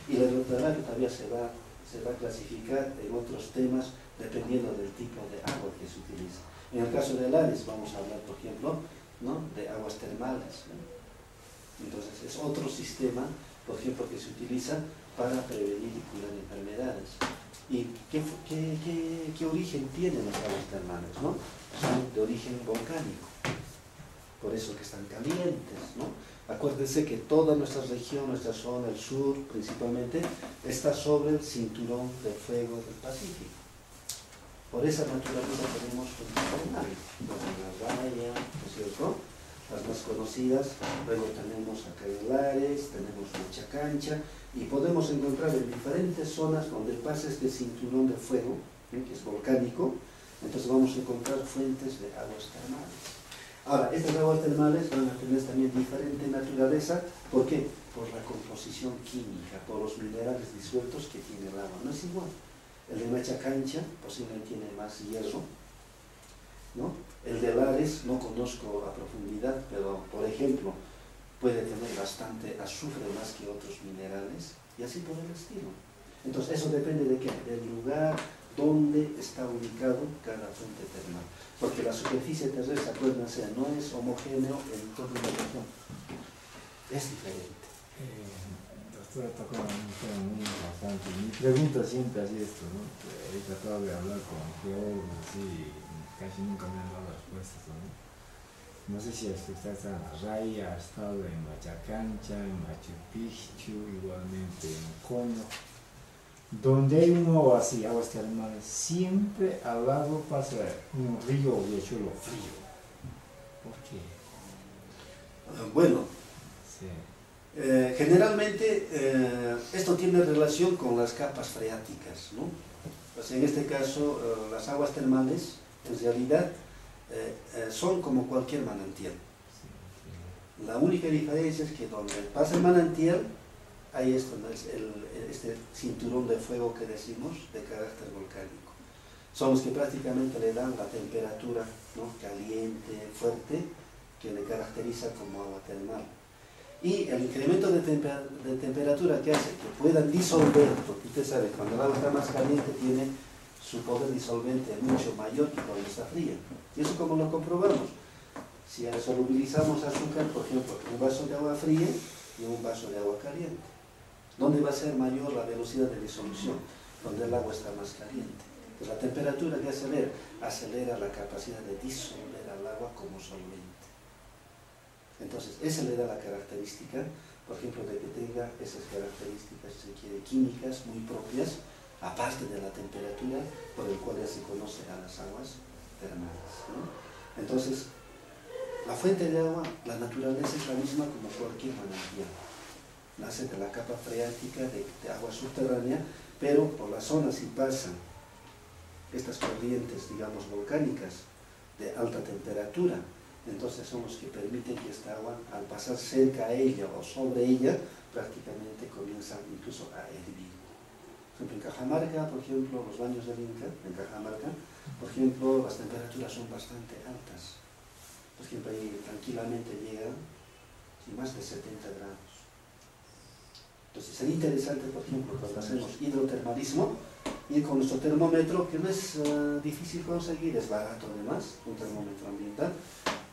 A: Y la hidroterapia todavía se va a clasificar en otros temas dependiendo del tipo de agua que se utiliza. En el caso de Lares vamos a hablar, por ejemplo, ¿no?, de aguas termales, ¿no? Entonces es otro sistema, por ejemplo, que se utiliza para prevenir y curar enfermedades. ¿Y qué origen tienen las aguas termales, ¿no? Son de origen volcánico, por eso que están calientes, ¿no? Acuérdense que toda nuestra región, nuestra zona, el sur principalmente, está sobre el cinturón de fuego del Pacífico. Por esa naturaleza tenemos fuentes termales, la Raya, ¿no es cierto?, las más conocidas. Luego tenemos acá en Lares, tenemos Machacancha, y podemos encontrar en diferentes zonas donde pasa este cinturón de fuego, ¿sí?, que es volcánico. Entonces vamos a encontrar fuentes de aguas termales. Ahora, estas aguas termales van a tener también diferente naturaleza. ¿Por qué? Por la composición química, por los minerales disueltos que tiene el agua. No es igual. El de Machacancha posiblemente tiene más hierro, ¿no? El de Lares no conozco a profundidad, pero por ejemplo puede tener bastante azufre más que otros minerales, y así por el estilo. Entonces eso depende de qué, del lugar donde está ubicado cada fuente termal, porque la superficie terrestre, acuérdense, no es homogéneo en toda la región, es diferente.
D: Doctora, toca un tema muy importante. Mi pregunta siempre ha sido esto, ¿no? He tratado de hablar con geólogos así, casi nunca me han dado respuestas, ¿no? No sé si usted está en la Raya, ha estado en Machacancha, en Machu Picchu, igualmente en Cono, donde hay un agua así, aguas termales, siempre al lado pasa un río o riachuelo frío. ¿Por qué?
A: Bueno,
D: sí.
A: Generalmente esto tiene relación con las capas freáticas, ¿no? Pues en este caso las aguas termales en realidad son como cualquier manantial. La única diferencia es que donde pasa el manantial hay esto, ¿no?, este cinturón de fuego que decimos de carácter volcánico. Son los que prácticamente le dan la temperatura, ¿no?, caliente, fuerte, que le caracteriza como agua termal. Y el incremento de temperatura que hace que puedan disolver, porque usted sabe, cuando el agua está más caliente tiene su poder disolvente mucho mayor que cuando está fría. ¿Y eso cómo lo comprobamos? Si solubilizamos azúcar, por ejemplo, en un vaso de agua fría y en un vaso de agua caliente, ¿dónde va a ser mayor la velocidad de disolución? Donde el agua está más caliente. Pues la temperatura que acelera la capacidad de disolver al agua como solvente. Entonces, esa le da la característica, por ejemplo, de que tenga esas características, si se quiere, químicas muy propias, aparte de la temperatura, por el cual ya se conoce a las aguas termales, ¿no? Entonces, la fuente de agua, la naturaleza es la misma como cualquier manantial. Nace de la capa freática de agua subterránea, pero por las zonas si pasan estas corrientes, digamos, volcánicas de alta temperatura, entonces son los que permiten que esta agua, al pasar cerca a ella o sobre ella, prácticamente comienza incluso a hervir. Por ejemplo, en Cajamarca, por ejemplo, los baños del Inca, en Cajamarca, por ejemplo, las temperaturas son bastante altas. Por ejemplo, ahí tranquilamente llegan más de 70 grados. Entonces sería interesante, por ejemplo, cuando hacemos hidrotermalismo, ir con nuestro termómetro, que no es difícil conseguir, es barato además, un termómetro ambiental,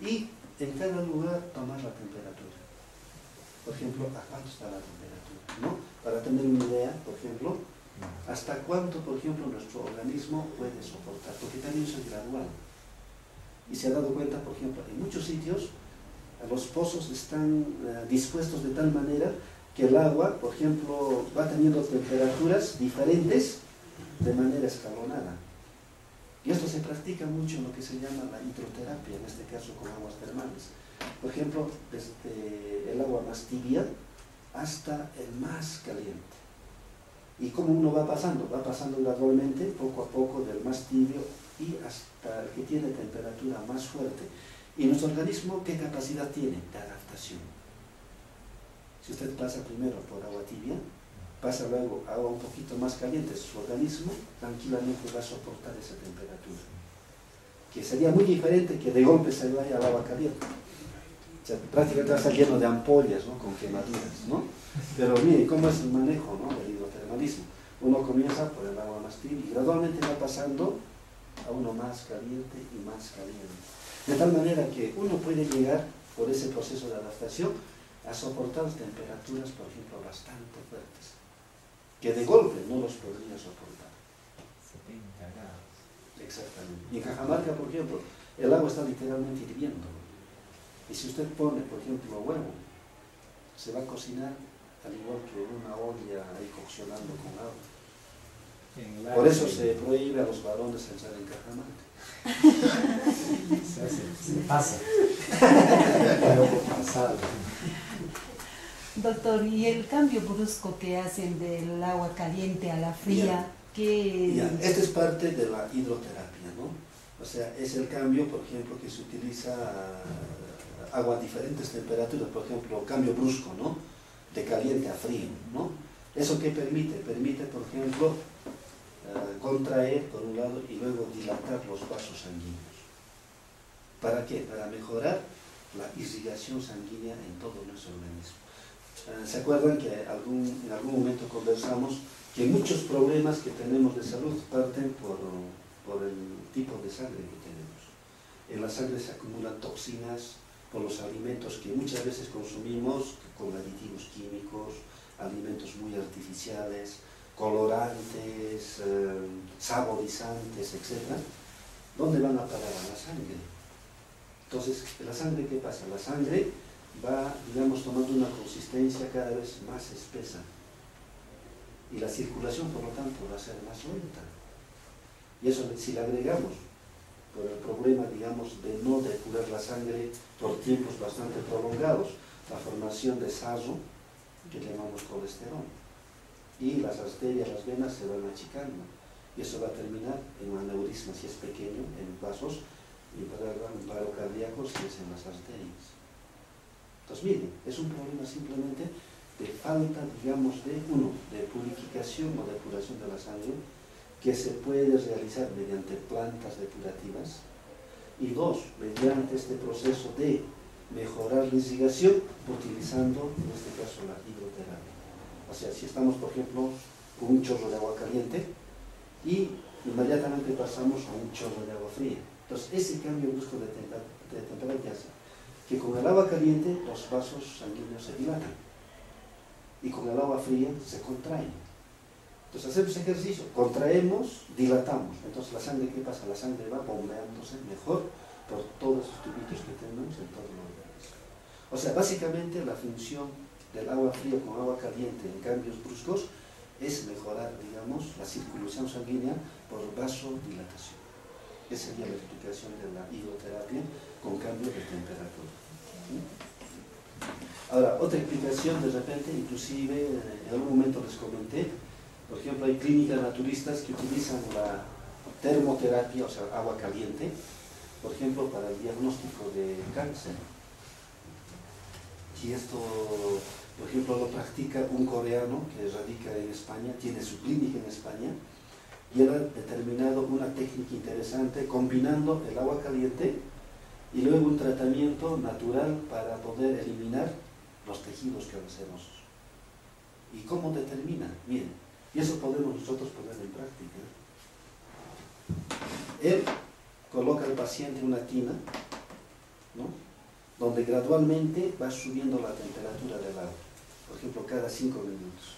A: y en cada lugar tomar la temperatura. Por ejemplo, ¿a cuánto está la temperatura? ¿No? Para tener una idea, por ejemplo, hasta cuánto, por ejemplo, nuestro organismo puede soportar, porque también eso es gradual. Y se ha dado cuenta, por ejemplo, en muchos sitios, los pozos están dispuestos de tal manera que el agua, por ejemplo, va teniendo temperaturas diferentes de manera escalonada. Y esto se practica mucho en lo que se llama la hidroterapia, en este caso con aguas termales. Por ejemplo, desde el agua más tibia hasta el más caliente. ¿Y cómo uno va pasando? Va pasando gradualmente, poco a poco, del más tibio y hasta el que tiene temperatura más fuerte. ¿Y nuestro organismo qué capacidad tiene de adaptación? Si usted pasa primero por agua tibia, pasa luego a agua un poquito más caliente, su organismo tranquilamente va a soportar esa temperatura. Que sería muy diferente que de golpe se vaya al agua caliente. O sea, prácticamente va a estar lleno de ampollas, ¿no? Con quemaduras, ¿no? Pero mire, ¿cómo es el manejo, ¿no? Del hidrotermalismo? Uno comienza por el agua más tibia y gradualmente va pasando a uno más caliente y más caliente. De tal manera que uno puede llegar, por ese proceso de adaptación, a soportar temperaturas, por ejemplo, bastante fuertes, que de golpe no los podría soportar.
D: 70 grados.
A: Exactamente. Y en Cajamarca, por ejemplo, el agua está literalmente hirviendo. Y si usted pone, por ejemplo, huevo, se va a cocinar al igual que en una olla ahí coccionando con agua. Por eso se prohíbe a los varones entrar en Cajamarca.
D: Se pasa. Pero pasado.
E: Doctor, ¿y el cambio brusco que hacen del agua caliente a la fría?
A: Esta es parte de la hidroterapia, ¿no? O sea, es el cambio, por ejemplo, que se utiliza agua a diferentes temperaturas, por ejemplo, cambio brusco, ¿no? De caliente a frío, ¿no? ¿Eso qué permite? Permite, por ejemplo, contraer por un lado y luego dilatar los vasos sanguíneos. ¿Para qué? Para mejorar la irrigación sanguínea en todo nuestro organismo. ¿Se acuerdan que en algún momento conversamos que muchos problemas que tenemos de salud parten por el tipo de sangre que tenemos? En la sangre se acumulan toxinas por los alimentos que muchas veces consumimos con aditivos químicos, alimentos muy artificiales, colorantes, saborizantes, etc. ¿Dónde van a parar? A la sangre. Entonces, ¿la sangre qué pasa? La sangre va, digamos, tomando una consistencia cada vez más espesa. Y la circulación, por lo tanto, va a ser más lenta. Y eso, si le agregamos, por el problema, digamos, de no depurar la sangre por tiempos bastante prolongados, la formación de sarro, que llamamos colesterol. Y las arterias, las venas se van achicando. Y eso va a terminar en un aneurisma, si es pequeño, en vasos, y para un paro cardíaco si es en las arterias. Entonces, miren, es un problema simplemente de falta, digamos, de purificación o depuración de la sangre, que se puede realizar mediante plantas depurativas, y dos, mediante este proceso de mejorar la irrigación utilizando, en este caso, la hidroterapia. O sea, si estamos, por ejemplo, con un chorro de agua caliente y inmediatamente pasamos a un chorro de agua fría. Entonces, ese cambio brusco de temperatura hace que con el agua caliente los vasos sanguíneos se dilatan y con el agua fría se contraen. Entonces, hacemos ejercicio, contraemos, dilatamos. Entonces, la sangre, ¿qué pasa? La sangre va bombeándose mejor por todos los tubitos que tenemos en todo el organismo. O sea, básicamente la función del agua fría con agua caliente en cambios bruscos es mejorar, digamos, la circulación sanguínea por vasodilatación. Esa sería la explicación de la hidroterapia con cambio de temperatura. Ahora, otra explicación de repente, inclusive en algún momento les comenté, por ejemplo, hay clínicas naturistas que utilizan la termoterapia, o sea, agua caliente, por ejemplo, para el diagnóstico de cáncer. Y esto, por ejemplo, lo practica un coreano que radica en España, tiene su clínica en España, y él ha determinado una técnica interesante combinando el agua caliente y luego un tratamiento natural para poder eliminar los tejidos cancerosos. ¿Y cómo determina? Miren, y eso podemos nosotros poner en práctica. Él coloca al paciente en una tina, ¿no?, donde gradualmente va subiendo la temperatura del agua. Por ejemplo, cada 5 minutos.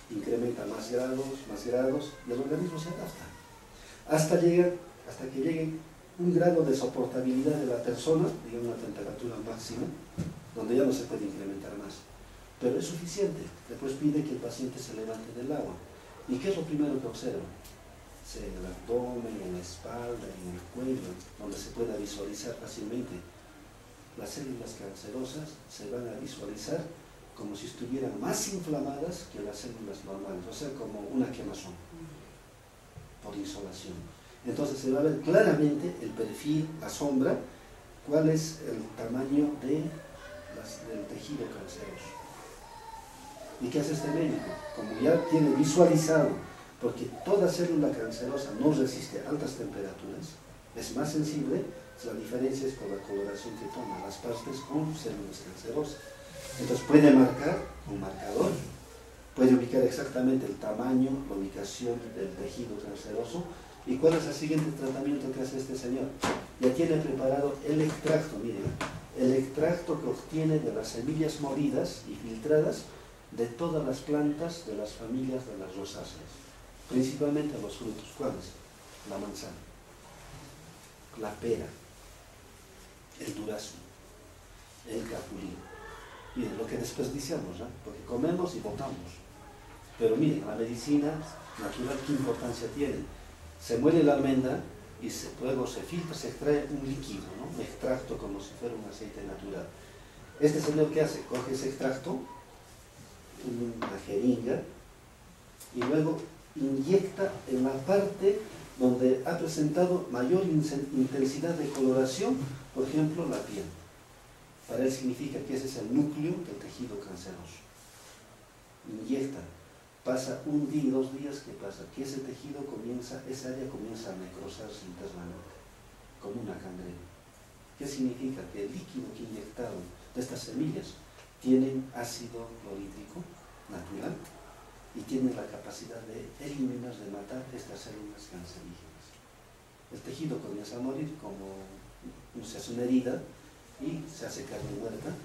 A: Incrementa más grados, y el organismo se adapta. Hasta que llegue un grado de soportabilidad de la persona, digamos una temperatura máxima, donde ya no se puede incrementar más. Pero es suficiente. Después pide que el paciente se levante del agua. ¿Y qué es lo primero que observa? En el abdomen, en la espalda, en el cuello, donde se pueda visualizar fácilmente. Las células cancerosas se van a visualizar como si estuvieran más inflamadas que las células normales, o sea, como una quemazón por insolación. Entonces se va a ver claramente el perfil, la sombra, cuál es el tamaño del tejido canceroso. ¿Y qué hace este médico? Como ya tiene visualizado, porque toda célula cancerosa no resiste a altas temperaturas, es más sensible, la diferencia es con la coloración que toma las partes con células cancerosas. Entonces puede marcar un marcador, puede ubicar exactamente el tamaño, la ubicación del tejido canceroso. ¿Y cuál es el siguiente tratamiento que hace este señor? Ya tiene preparado el extracto, miren, el extracto que obtiene de las semillas molidas y filtradas de todas las plantas de las familias de las rosáceas, principalmente los frutos. ¿Cuáles? La manzana, la pera, el durazno, el capulín. Miren, lo que desperdiciamos, ¿no? Porque comemos y botamos. Pero miren, la medicina natural, ¿qué importancia tiene? Se muele la almendra y luego se filtra, se extrae un líquido, ¿no? Un extracto como si fuera un aceite natural. Este señor, ¿qué hace? Coge ese extracto, una jeringa, y luego inyecta en la parte donde ha presentado mayor intensidad de coloración, por ejemplo, la piel. Para él significa que ese es el núcleo del tejido canceroso. Inyecta. Pasa un día y 2 días, ¿qué pasa? Que ese tejido esa área comienza a necrosarse internamente, como una gangrena. ¿Qué significa? Que el líquido que inyectaron de estas semillas tienen ácido clorhídrico natural y tienen la capacidad de eliminar, de matar estas células cancerígenas. El tejido comienza a morir, como se hace una herida y se hace carne muerta.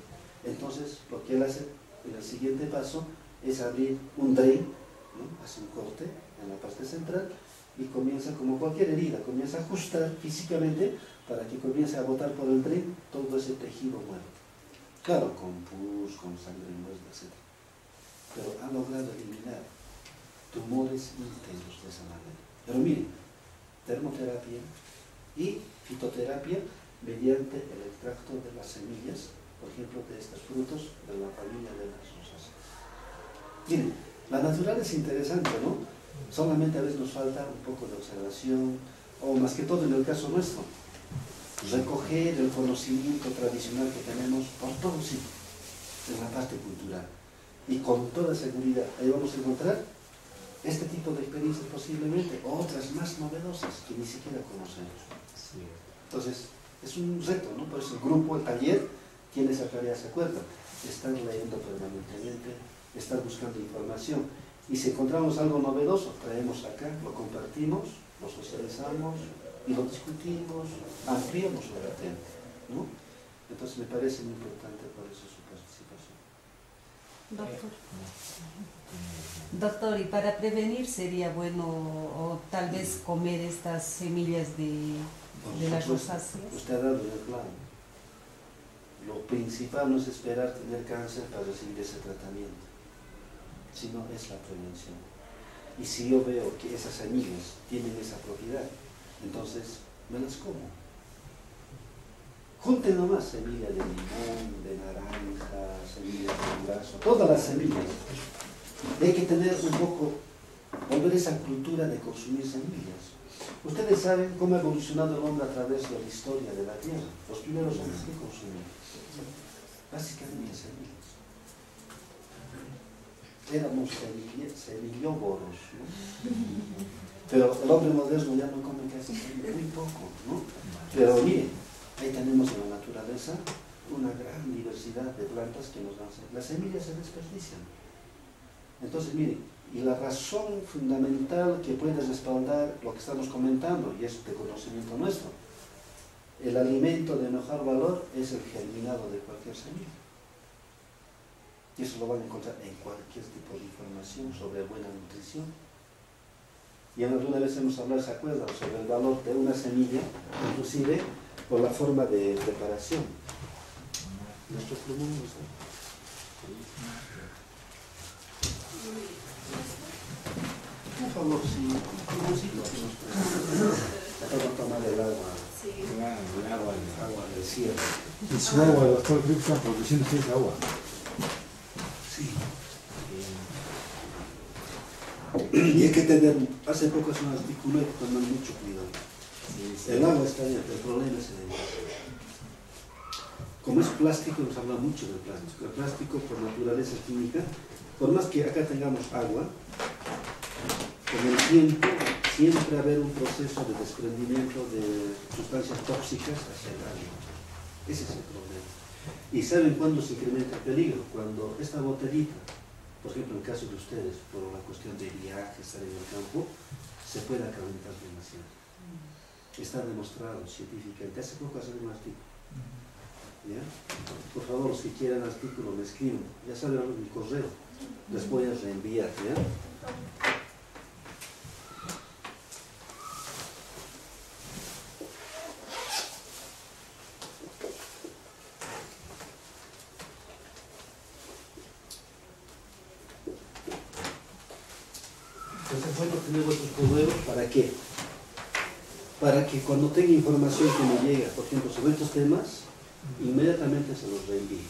A: Entonces, lo que él hace en el siguiente paso es abrir un drain, ¿no? Hace un corte en la parte central y comienza, como cualquier herida, comienza a ajustar físicamente para que comience a botar por el drain todo ese tejido muerto. Claro, con pus, con sangre muerta, etc. Pero ha logrado eliminar tumores íntegros de esa manera. Pero miren, termoterapia y fitoterapia mediante el extracto de las semillas, por ejemplo, de estos frutos de la familia de las rosas. Miren, la naturaleza es interesante, ¿no? Solamente a veces nos falta un poco de observación, o más que todo en el caso nuestro, recoger el conocimiento tradicional que tenemos por todos sitios, en la parte cultural. Y con toda seguridad, ahí vamos a encontrar este tipo de experiencias posiblemente, o otras más novedosas que ni siquiera conocemos.
D: Sí.
A: Entonces, es un reto, ¿no? Por eso el grupo, el taller, tiene esa tarea, ¿se acuerdan? Están leyendo permanentemente, están buscando información. Y si encontramos algo novedoso, traemos acá, lo compartimos, lo socializamos y lo discutimos, ampliamos la patente, ¿no? Entonces me parece muy importante por eso su participación.
E: Doctor, y para prevenir sería bueno o tal vez comer estas semillas de las rosáceas.
A: Usted ha dado el clavo. lo principal no es esperar tener cáncer para recibir ese tratamiento, sino es la prevención. Y si yo veo que esas semillas tienen esa propiedad, entonces me las como. Junten nomás semillas de limón, de naranja, semillas de durazno, todas las semillas. Hay que tener un poco, volver esa cultura de consumir semillas. Ustedes saben cómo ha evolucionado el hombre a través de la historia de la Tierra. Los primeros hombres que consumían, básicamente semillas. Éramos semillóvoros, ¿no? Pero el hombre moderno ya no come casi semillas, muy poco, ¿no? Pero miren, ahí tenemos en la naturaleza una gran diversidad de plantas que nos dan semillas. Las semillas se desperdician. Entonces, miren, y la razón fundamental que puede respaldar lo que estamos comentando, y es de conocimiento nuestro, el alimento de mejor valor es el germinado de cualquier semilla. Y eso lo van a encontrar en cualquier tipo de información sobre buena nutrición. Y alguna vez hemos hablado, ¿se acuerdan?, sobre el valor de una semilla, inclusive por la forma de preparación. Nuestros plumones, ¿no? Por favor, si podemos tomar el agua,
C: Sí.
D: El agua,
A: agua del cielo.
D: y su agua, doctor, creo que están produciendo ustedes agua.
A: Sí. Y hay que tener, hace poco es un artículo, hay que tener mucho cuidado. El agua está bien, el problema es el envase. Como es plástico, nos habla mucho del plástico. El plástico, por naturaleza química, por más que acá tengamos agua, con el tiempo siempre va a haber un proceso de desprendimiento de sustancias tóxicas hacia el agua. Ese es el problema. ¿Y saben cuándo se incrementa el peligro? Cuando esta botellita, por ejemplo en el caso de ustedes, por la cuestión de viaje, estar en el campo, se puede calentar demasiado. Está demostrado científicamente. Hace poco hacer un artículo. ¿Ya? Por favor, los que quieran artículo me escriben. Ya saben mi correo. Les voy a reenviar. ¿Ya? Entonces, bueno, tener vuestros correos, ¿para qué? Para que cuando tenga información que me llegue, por ejemplo, sobre estos temas, inmediatamente se los reenvíe.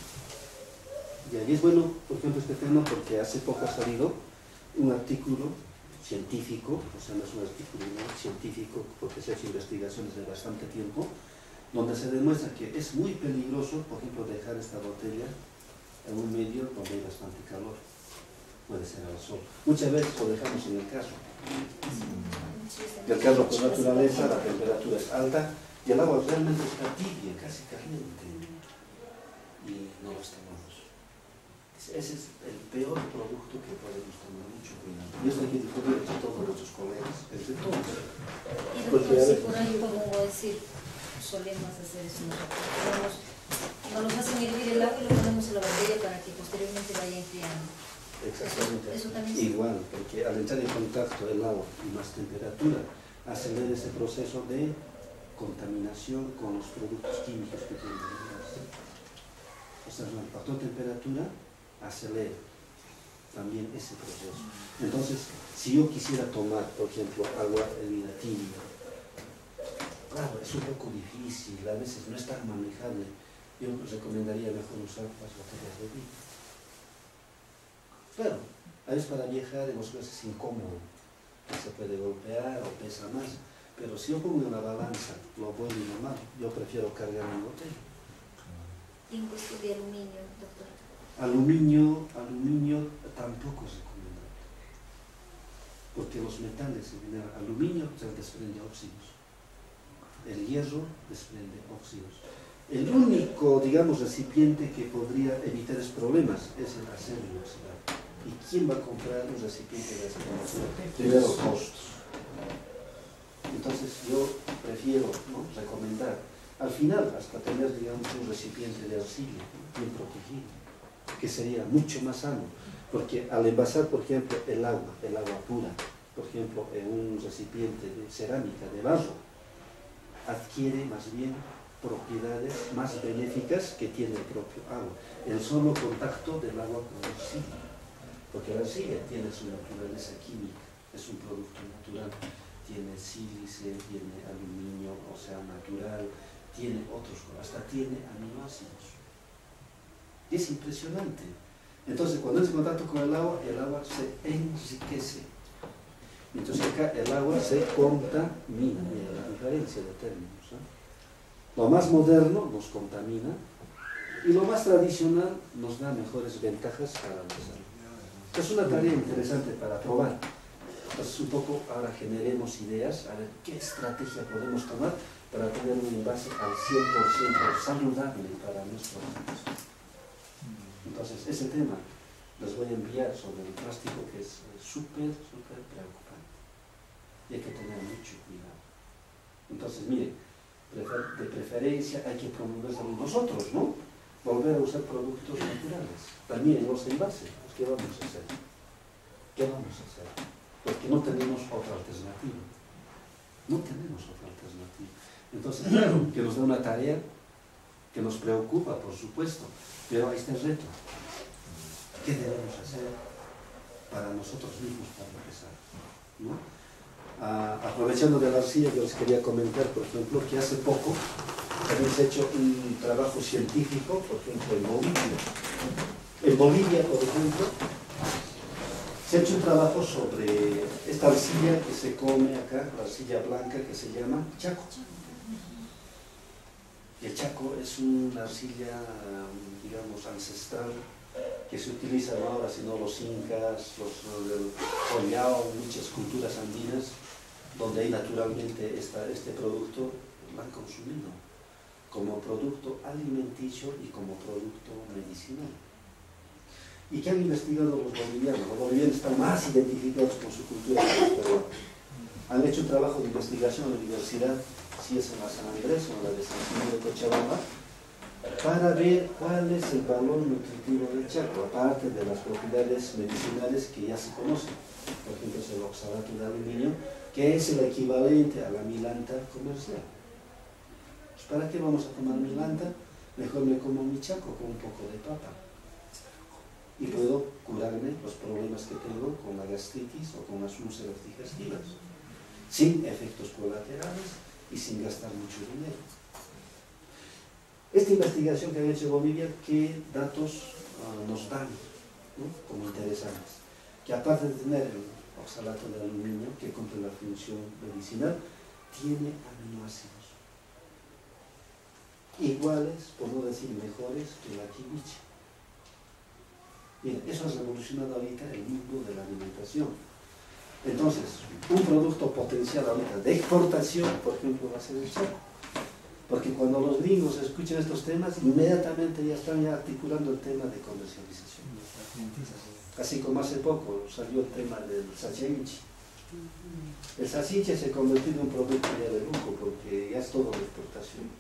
A: Y ahí es bueno, por ejemplo, este tema, porque hace poco ha salido un artículo científico, o sea, no es un artículo científico, porque se ha hecho investigaciones de bastante tiempo, donde se demuestra que es muy peligroso, por ejemplo, dejar esta botella en un medio donde hay bastante calor. Puede ser al sol. Muchas veces lo dejamos en el carro. El carro por naturaleza, la temperatura es alta y el agua realmente está tibia, casi caliente. Y no lo tomamos. Ese es el peor producto que podemos tomar, mucho cuidado. Y eso hay que difundir entre todos nuestros colegas, entre todos.
B: Y doctor, si por ahí, como decir, solemos hacer eso nosotros. Nos hacen hervir el agua y lo ponemos en la botella para que posteriormente vaya enfriando.
A: Exactamente.
B: Eso también
A: igual, porque al entrar en contacto el agua y más temperatura, acelera ese proceso de contaminación con los productos químicos que tienen. O sea, el factor temperatura acelera también ese proceso. Entonces, si yo quisiera tomar, por ejemplo, agua hervida tibia, claro, es un poco difícil, a veces no es tan manejable. Yo recomendaría mejor usar las botellas de vino. Claro, a veces para viajar en veces es incómodo, que se puede golpear o pesa más, pero si yo pongo en la balanza lo bueno y lo malo, yo prefiero cargar mi botella.
B: ¿Y en cuestión de aluminio, doctor?
A: Aluminio tampoco es recomendable, porque los metales en general, aluminio se desprende óxidos, el hierro desprende óxidos. El único, digamos, recipiente que podría evitar esos problemas es el acero inoxidable. ¿Y quién va a comprar un recipiente de acero inoxidable? Primero, costos. Entonces yo prefiero, ¿no?, recomendar, al final, hasta tener, digamos, un recipiente de arcilla bien protegido, que sería mucho más sano, porque al envasar, por ejemplo, el agua pura, por ejemplo, en un recipiente de cerámica, de barro, adquiere más bien propiedades más benéficas que tiene el propio agua. El solo contacto del agua con la arcilla, porque la arcilla tiene su naturaleza química, es un producto natural, tiene sílice, tiene aluminio, o sea, natural, tiene otros, hasta tiene aminoácidos. Y es impresionante. Entonces, cuando es en contacto con el agua se enriquece. Entonces acá el agua se contamina, mira la diferencia de términos, ¿eh? Lo más moderno nos contamina y lo más tradicional nos da mejores ventajas para la salud. Es una tarea interesante para probar. Entonces un poco ahora generemos ideas, a ver qué estrategia podemos tomar para tener un envase al 100% saludable para nuestros hijos. Entonces ese tema les voy a enviar sobre el plástico, que es súper preocupante. Y hay que tener mucho cuidado. Entonces, mire, de preferencia hay que promoverlo nosotros, ¿no? Volver a usar productos naturales. También los envases, pues, ¿qué vamos a hacer? ¿Qué vamos a hacer? Porque no tenemos otra alternativa. No tenemos otra alternativa. Entonces, claro, que nos da una tarea que nos preocupa, por supuesto, pero ahí está el reto. ¿Qué debemos hacer para nosotros mismos, para empezar? ¿No? Aprovechando de la arcilla, yo les quería comentar, por ejemplo, que hace poco habéis hecho un trabajo científico, por ejemplo, en Bolivia. En Bolivia, por ejemplo, se ha hecho un trabajo sobre esta arcilla que se come acá, la arcilla blanca que se llama chaco. Y el chaco es una arcilla, digamos, ancestral, que se utiliza no ahora, sino los incas, del collao, muchas culturas andinas, donde hay naturalmente este producto, lo han consumido como producto alimenticio y como producto medicinal. ¿Y qué han investigado los bolivianos? Los bolivianos están más identificados con su cultura peruana. Han hecho un trabajo de investigación en la universidad, si es en la San Andrés o en la de San Simón de Cochabamba, para ver cuál es el valor nutritivo del chaco, aparte de las propiedades medicinales que ya se conocen. Por ejemplo, es el oxalato de aluminio, que es el equivalente a la milanta comercial. Pues, ¿para qué vamos a tomar milanta? Mejor me como mi chaco con un poco de papa. Y puedo curarme los problemas que tengo con la gastritis o con las úlceras digestivas, sin efectos colaterales y sin gastar mucho dinero. Esta investigación que ha hecho Bolivia, ¿qué datos nos dan, ¿no?, como interesantes? Que aparte de tener el oxalato de aluminio, que cumple la función medicinal, tiene aminoácidos iguales, por no decir mejores, que la kiwicha. Bien, eso ha revolucionado ahorita el mundo de la alimentación. Entonces, un producto potencial ahorita de exportación, por ejemplo, va a ser el chaco. Porque cuando los gringos escuchan estos temas, inmediatamente ya están articulando el tema de comercialización. Así como hace poco salió el tema del sachainchi. El sachainchi se ha convertido en un producto ya de lujo, porque ya es todo de exportación.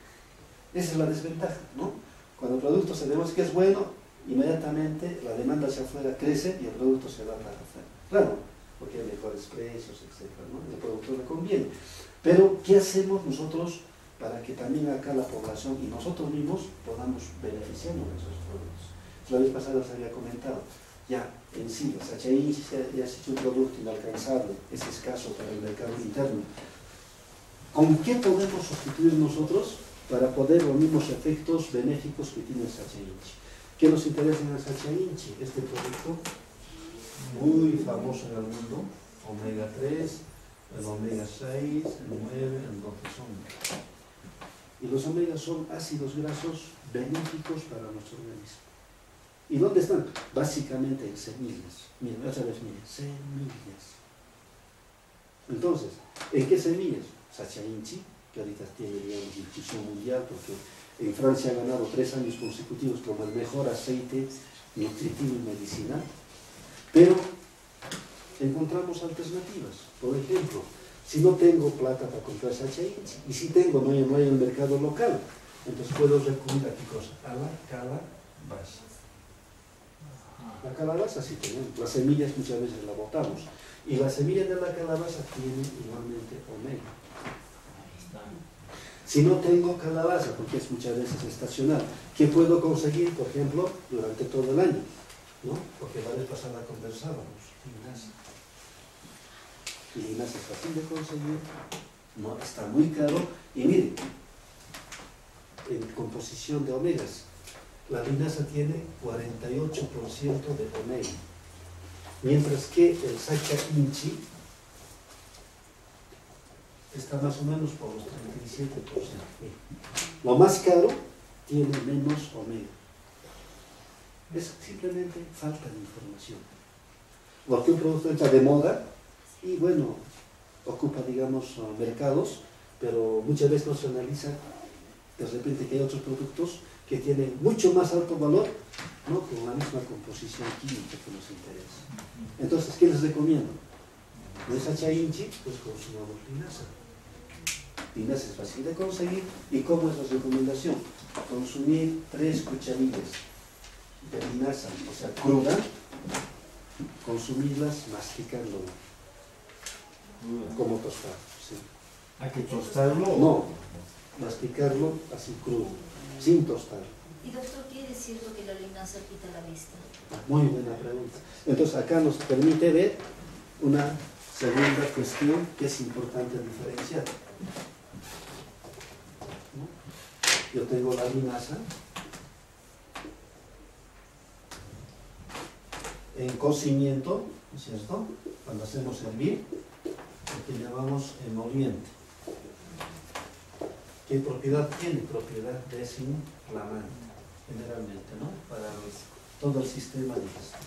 A: Esa es la desventaja, ¿no? Cuando el producto se demuestra que es bueno, inmediatamente la demanda hacia afuera crece y el producto se va para afuera. Claro, porque hay mejores precios, etc., ¿no? El producto le conviene. Pero, ¿qué hacemos nosotros para que también acá la población y nosotros mismos podamos beneficiarnos de esos productos? La vez pasada les había comentado, ya en sí, la sachainchi ya es un producto inalcanzable, es escaso para el mercado interno. ¿Con qué podemos sustituir nosotros para poder los mismos efectos benéficos que tiene el sachainchi? ¿Qué nos interesa en el sachainchi? Este producto muy famoso en el mundo, omega 3, el omega 6, el 9, el 12 son. Y los omegas son ácidos grasos benéficos para nuestro organismo. ¿Y dónde están? Básicamente en semillas. Miren, otra vez, miren, semillas. Entonces, ¿en qué semillas? Sachainchi, que ahorita tiene, digamos, difusión mundial, porque en Francia ha ganado 3 años consecutivos como el mejor aceite nutritivo y medicinal. Pero encontramos alternativas. Por ejemplo, si no tengo plata para comprar sachainchi, y si tengo, no hay en el mercado local, entonces puedo recurrir a qué cosa, a la calabaza. La calabaza sí tenemos, las semillas muchas veces la botamos, y la semilla de la calabaza tiene igualmente omega. Si no tengo calabaza, porque es muchas veces estacional, ¿qué puedo conseguir, por ejemplo, durante todo el año? ¿No? Porque la vez pasada conversábamos, linaza. Linaza es fácil de conseguir, no está muy caro, y miren, en composición de omegas, la linaza tiene 48% de omega, mientras que el sacha inchi está más o menos por los 37%. Lo más caro tiene menos omega. Es simplemente falta de información. Porque un producto entra de moda y bueno, ocupa, digamos, mercados, pero muchas veces no se analiza de repente que hay otros productos que tienen mucho más alto valor, ¿no?, con la misma composición química que nos interesa. Entonces, ¿qué les recomiendo? No es sacha inchi, pues consumamos linaza. Linaza es fácil de conseguir. ¿Y cómo es la recomendación? Consumir 3 cucharillas de linaza, o sea, cruda, consumirlas masticándola, como tostado. ¿Sí?
D: ¿Hay que tostarlo?
A: No, masticarlo así crudo, sin tostar.
B: Y doctor, ¿qué es cierto que la linaza quita la vista?
A: Muy buena pregunta. Entonces acá nos permite ver una segunda cuestión que es importante diferenciar. ¿No? Yo tengo la linaza en cocimiento, ¿no es cierto? Cuando hacemos hervir, lo que llamamos emoliente. ¿Qué propiedad tiene? Propiedad desinflamante, generalmente, ¿no? Para todo el sistema digestivo.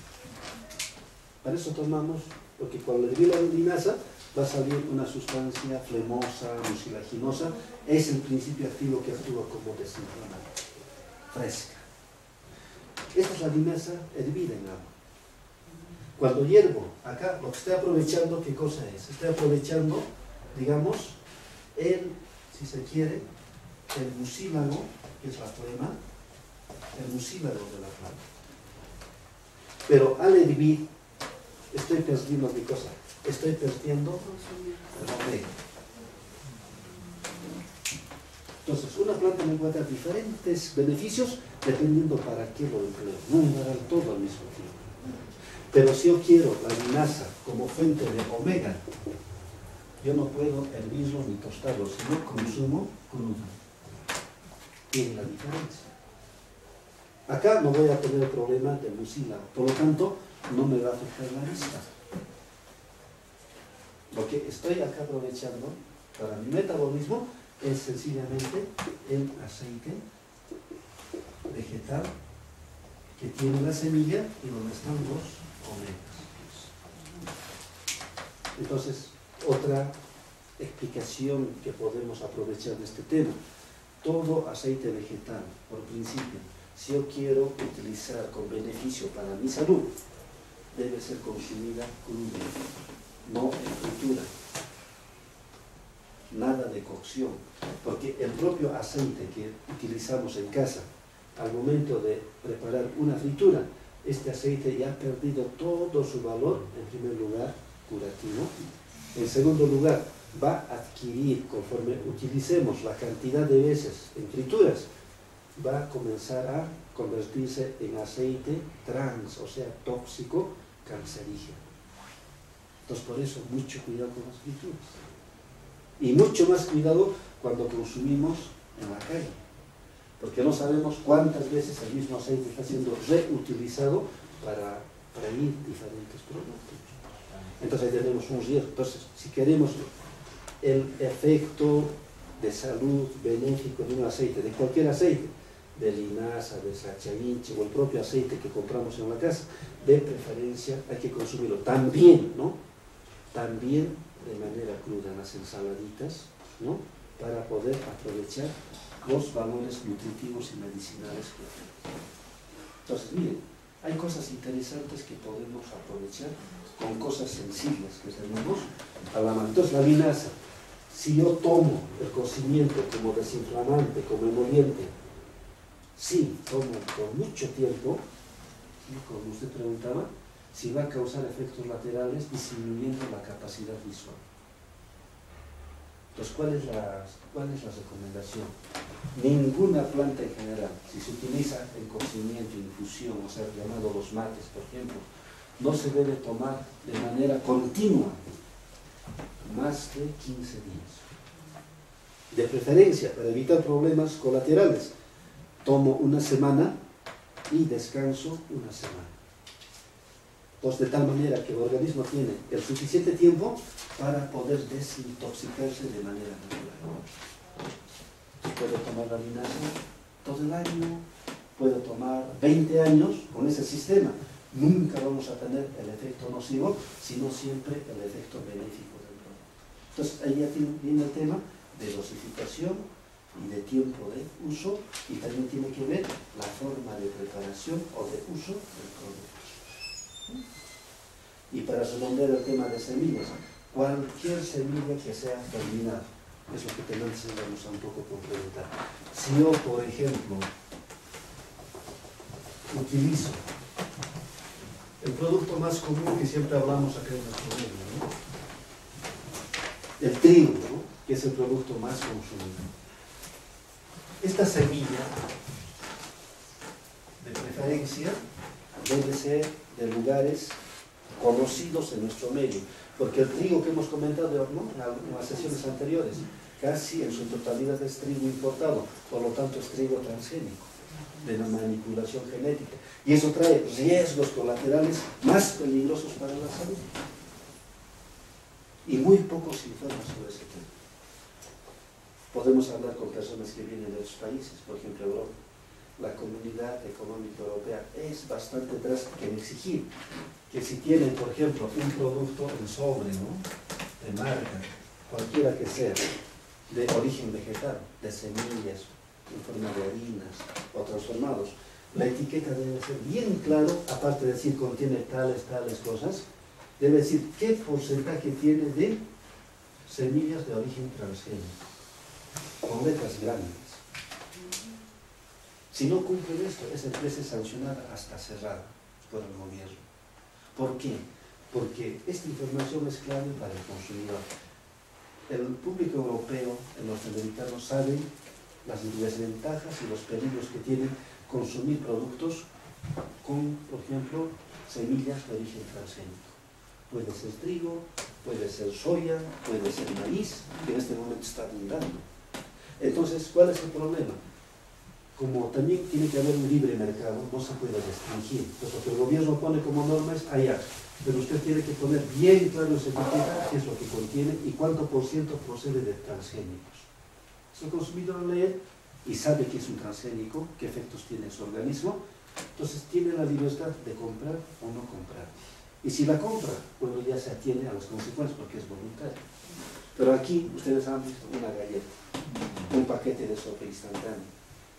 A: Para eso tomamos, porque cuando hervir la linaza va a salir una sustancia flemosa, mucilaginosa, es el principio activo que actúa como desinflamante, fresca. Esta es la linaza hervida en agua. Cuando hiervo, acá lo que estoy aprovechando, ¿qué cosa es? Estoy aprovechando, digamos, si se quiere, el mucílago, que es la flema, el mucílago de la planta. Pero al hervir, estoy perdiendo ¿qué cosa? Estoy perdiendo el omega. Entonces, una planta me puede dar diferentes beneficios dependiendo para qué lo empleo. No me dará todo al mismo tiempo. Pero si yo quiero la linaza como fuente de omega, yo no puedo hervirlo ni tostarlo, sino consumo crudo. Tiene la diferencia. Acá no voy a tener problema de mucílago, por lo tanto, no me va a afectar la vista. Lo que estoy acá aprovechando para mi metabolismo es sencillamente el aceite vegetal que tiene la semilla y donde están los omegas. Entonces, otra explicación que podemos aprovechar de este tema: todo aceite vegetal, por principio, si yo quiero utilizar con beneficio para mi salud, debe ser consumida cruda, no en fritura, nada de cocción, porque el propio aceite que utilizamos en casa, al momento de preparar una fritura, este aceite ya ha perdido todo su valor, en primer lugar, curativo. En segundo lugar, va a adquirir, conforme utilicemos la cantidad de veces en frituras, va a comenzar a convertirse en aceite trans, o sea, tóxico, cancerígeno. Entonces, por eso, mucho cuidado con las frituras. Y mucho más cuidado cuando consumimos en la calle, porque no sabemos cuántas veces el mismo aceite está siendo reutilizado para freír diferentes productos. Entonces ahí tenemos un riesgo. Entonces, si queremos el efecto de salud benéfico de un aceite, de cualquier aceite, de linaza, de sacha inchi o el propio aceite que compramos en la casa, de preferencia hay que consumirlo también, ¿no? También de manera cruda en las ensaladitas, ¿no? Para poder aprovechar los valores nutritivos y medicinales que tiene. Entonces, miren, hay cosas interesantes que podemos aprovechar con cosas sencillas que tenemos a la mano. Entonces, la linaza, si yo tomo el cocimiento como desinflamante, como emoliente, sí, tomo por mucho tiempo, ¿sí?, como usted preguntaba, si va a causar efectos laterales disminuyendo la capacidad visual. Entonces, ¿cuál es la recomendación? Ninguna planta en general, si se utiliza en cocimiento, infusión, o sea, llamado los mates, por ejemplo, no se debe tomar de manera continua más de 15 días. De preferencia, para evitar problemas colaterales, tomo una semana y descanso una semana. Pues de tal manera que el organismo tiene el suficiente tiempo para poder desintoxicarse de manera natural. Puedo tomar la linaza todo el año, puedo tomar 20 años con ese sistema. Nunca vamos a tener el efecto nocivo, sino siempre el efecto benéfico del producto. Entonces ahí ya viene el tema de dosificación y de tiempo de uso, y también tiene que ver la forma de preparación o de uso del producto. Y para redondear el tema de semillas, cualquier semilla que sea germinada, es lo que también vamos a un poco complementar. Si yo, por ejemplo, utilizo el producto más común que siempre hablamos acá en nuestro medio, ¿no? El trigo, ¿no? Que es el producto más consumido. Esta semilla, de preferencia, debe ser de lugares conocidos en nuestro medio, porque el trigo que hemos comentado, ¿no?, en las sesiones anteriores, casi en su totalidad es trigo importado, por lo tanto es trigo transgénico, de la manipulación genética, y eso trae riesgos colaterales más peligrosos para la salud, y muy poco se informa sobre ese tema. Podemos hablar con personas que vienen de otros países, por ejemplo Europa. La Comunidad Económica Europea es bastante drástica en exigir que si tienen, por ejemplo, un producto en sobre, ¿no?, de marca, cualquiera que sea, de origen vegetal, de semillas, en forma de harinas o transformados, la etiqueta debe ser bien claro, aparte de decir contiene tales cosas, debe decir qué porcentaje tiene de semillas de origen transgénico, con letras grandes. Si no cumplen esto, esa empresa es sancionada hasta cerrada por el gobierno. ¿Por qué? Porque esta información es clave para el consumidor. El público europeo, el norteamericano, sabe las desventajas y los peligros que tienen consumir productos con, por ejemplo, semillas de origen transgénico. Puede ser trigo, puede ser soya, puede ser maíz, que en este momento está abundando. Entonces, ¿cuál es el problema? Como también tiene que haber un libre mercado, no se puede restringir. Pues lo que el gobierno pone como norma es allá, pero usted tiene que poner bien claro en su etiqueta qué es lo que contiene y cuánto por ciento procede de transgénicos. Si el consumidor lee y sabe que es un transgénico, qué efectos tiene en su organismo, entonces tiene la libertad de comprar o no comprar. Y si la compra, bueno, ya se atiene a las consecuencias porque es voluntario. Pero aquí ustedes han visto una galleta, un paquete de sopa instantánea.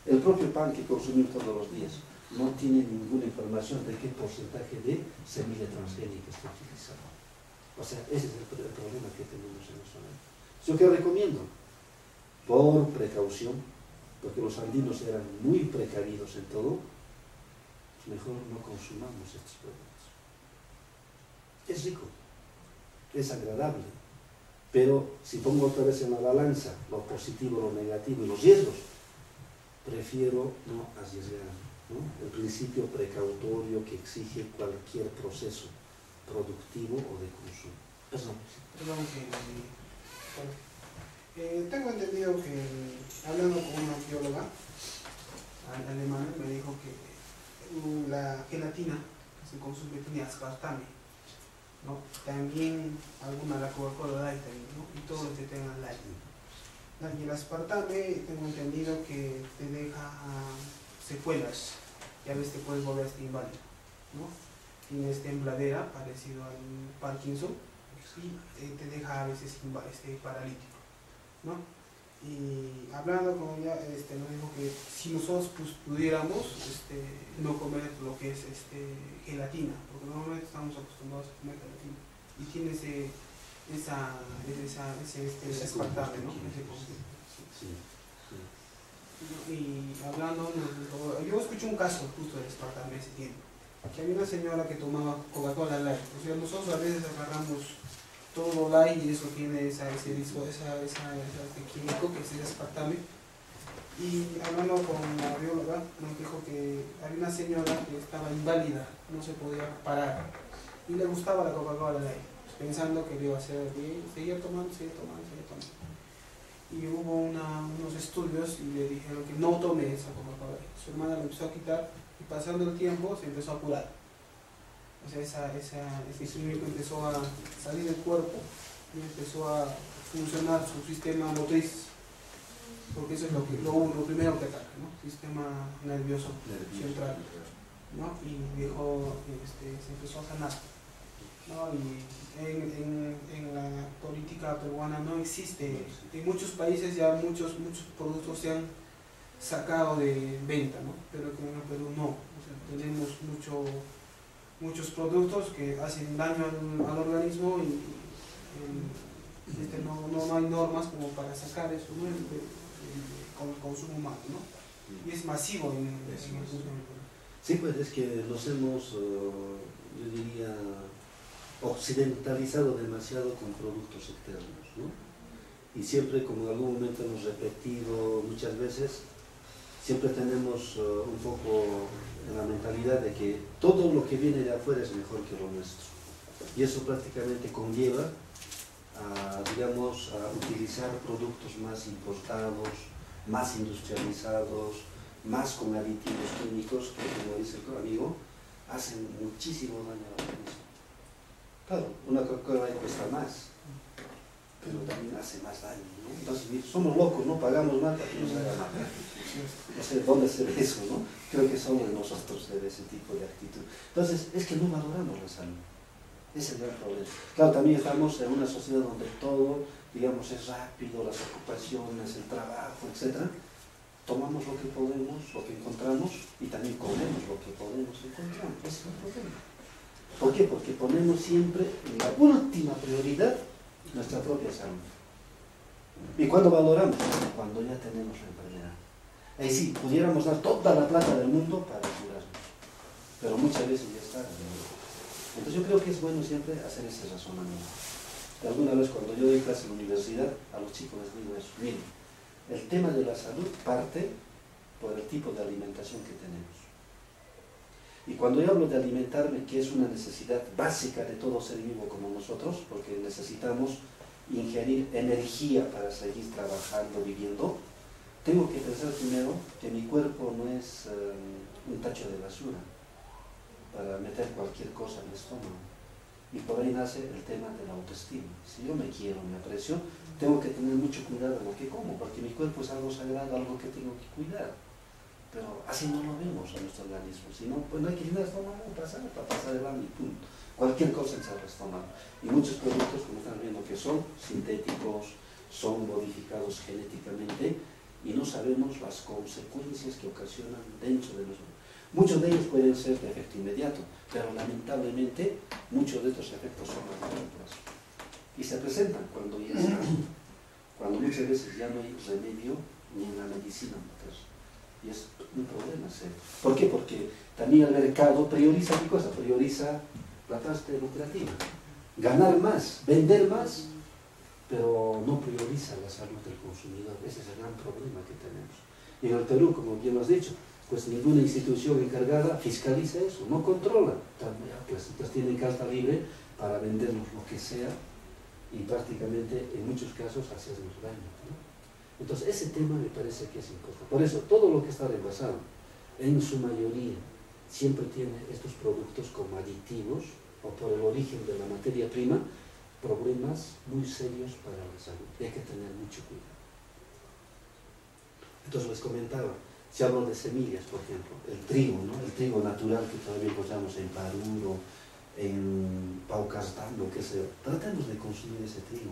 A: El propio pan que consumimos todos los días no tiene ninguna información de qué porcentaje de semilla transgénica está utilizado. O sea, ese es el problema que tenemos en nuestro medio. ¿Yo qué recomiendo? Por precaución, porque los andinos eran muy precavidos en todo, mejor no consumamos estos productos. Es rico, es agradable, pero si pongo otra vez en la balanza lo positivo, lo negativo y los riesgos, prefiero no arriesgar, ¿no? El principio precautorio que exige cualquier proceso productivo o de consumo. Perdón.
F: Tengo entendido que, hablando con una bióloga alemana, me dijo que la gelatina que se consume tiene aspartame, ¿no? También alguna la Coca-Cola Light, ¿no? Y todo lo que tenga light. Y el aspartame, tengo entendido que te deja secuelas, y a veces te puedes volver inválido, ¿no? Tienes tembladera, parecido al Parkinson, y te deja a veces paralítico, ¿no? Y hablando con ella, nos dijo que si nosotros pudiéramos no comer lo que es gelatina, porque normalmente estamos acostumbrados a comer gelatina, y tiene ese aspartame, ¿no?
A: Sí.
F: Y hablando, yo escuché un caso justo del aspartame ese tiempo, que había una señora que tomaba Coca-Cola Light. O sea, nosotros a veces agarramos todo el aire, eso tiene ese químico que es el aspartame. Y hablando con la bióloga, nos dijo que había una señora que estaba inválida, no se podía parar, y le gustaba la Coca-Cola Light, pensando que le iba a hacer bien, seguía tomando. Y hubo unos estudios y le dijeron que no tome esa Coca-Cola Light. Su hermana lo empezó a quitar y pasando el tiempo se empezó a curar. O sea, ese químico empezó a salir del cuerpo y empezó a funcionar su sistema motriz. Porque eso es lo primero que ataca, ¿no? Sistema nervioso central, ¿no? Y dijo, se empezó a sanar, ¿no? Y en la política peruana no existe, en muchos países ya muchos productos se han sacado de venta, ¿no? Pero en el Perú no, o sea, tenemos muchos productos que hacen daño al organismo y no hay normas como para sacar eso, ¿no? Con el consumo humano, ¿no? Y es masivo en el consumo.
A: Sí, pues es que nos hemos, yo diría, occidentalizado demasiado con productos externos, ¿no? Y siempre, como en algún momento hemos repetido muchas veces, siempre tenemos un poco en la mentalidad de que todo lo que viene de afuera es mejor que lo nuestro. Y eso prácticamente conlleva digamos, a utilizar productos más importados, más industrializados, más con aditivos químicos que, como dice el amigo, hacen muchísimo daño al organismo. Claro, una Coca-Cola cuesta más, pero también hace más daño, ¿no? Entonces, somos locos, ¿no? Pagamos más para que nos haga mal. No sé dónde se ve eso, ¿no? Creo que solo en nosotros se ve ese tipo de actitud. Entonces, es que no valoramos la salud. Ese es el gran problema. Claro, también estamos en una sociedad donde todo, digamos, es rápido, las ocupaciones, el trabajo, etc. Tomamos lo que podemos, lo que encontramos, y también comemos lo que podemos encontrar. Ese es el problema. ¿Por qué? Porque ponemos siempre en la última prioridad nuestra propia salud. ¿Y cuándo valoramos? Cuando ya tenemos la enfermedad. Ahí sí, pudiéramos dar toda la plata del mundo para curarnos, pero muchas veces ya está. Entonces yo creo que es bueno siempre hacer ese razonamiento. Alguna vez cuando yo doy clase en la universidad, a los chicos les digo eso: miren, el tema de la salud parte por el tipo de alimentación que tenemos. Y cuando yo hablo de alimentarme, que es una necesidad básica de todo ser vivo como nosotros, porque necesitamos ingerir energía para seguir trabajando, viviendo, tengo que pensar primero que mi cuerpo no es un tacho de basura para meter cualquier cosa en el estómago. Y por ahí nace el tema de la autoestima. Si yo me quiero, me aprecio, tengo que tener mucho cuidado en lo que como, porque mi cuerpo es algo sagrado, algo que tengo que cuidar. Pero así no lo vemos a nuestro organismo. Si no, pues no hay que ir al estómago para pasar el hambre y punto. Cualquier cosa entra al estómago. Y muchos productos, como están viendo, que son sintéticos, son modificados genéticamente, y no sabemos las consecuencias que ocasionan dentro de nosotros. Muchos de ellos pueden ser de efecto inmediato, pero lamentablemente muchos de estos efectos son a largo plazo. Y se presentan cuando ya está, cuando muchas veces ya no hay remedio ni en la medicina moderna. Y es un problema serio. ¿Por qué? Porque también el mercado prioriza ¿qué cosa? Prioriza la parte lucrativa. Ganar más, vender más, pero no prioriza la salud del consumidor. Ese es el gran problema que tenemos. Y en el Perú, como bien lo has dicho, pues ninguna institución encargada fiscaliza eso, no controla. Pues tienen carta libre para vendernos lo que sea y prácticamente en muchos casos hacernos daño, ¿no? Entonces ese tema me parece que es importante. Por eso todo lo que está envasado, en su mayoría, siempre tiene estos productos como aditivos o por el origen de la materia prima, problemas muy serios para la salud. Y hay que tener mucho cuidado. Entonces les comentaba, si hablo de semillas, por ejemplo, el trigo, ¿no? El trigo natural que todavía encontramos en Paruro, en Paucartán, lo que sea, tratemos de consumir ese trigo.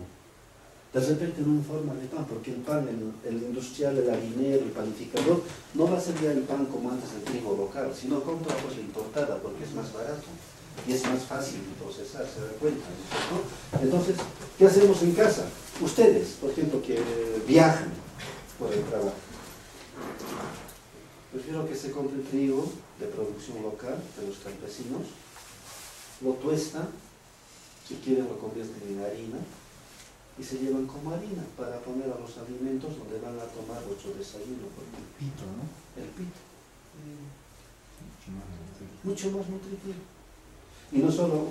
A: De repente no en forma de pan, porque el pan, el industrial, el harinero, el panificador, no va a ser ya el pan como antes el trigo local, sino compra cosa importada, porque es más barato y es más fácil de procesar, se da cuenta, ¿no? Entonces, ¿qué hacemos en casa? Ustedes, por ejemplo, que viajan por el trabajo, prefiero que se compre trigo de producción local de los campesinos, lo tuestan, si quieren lo convierten en harina y se llevan como harina para poner a los alimentos donde van a tomar vuestro desayuno.
D: El pito, ¿no?
A: El pito.
D: Mucho más nutritivo.
A: Mucho más nutritivo. Y no solo,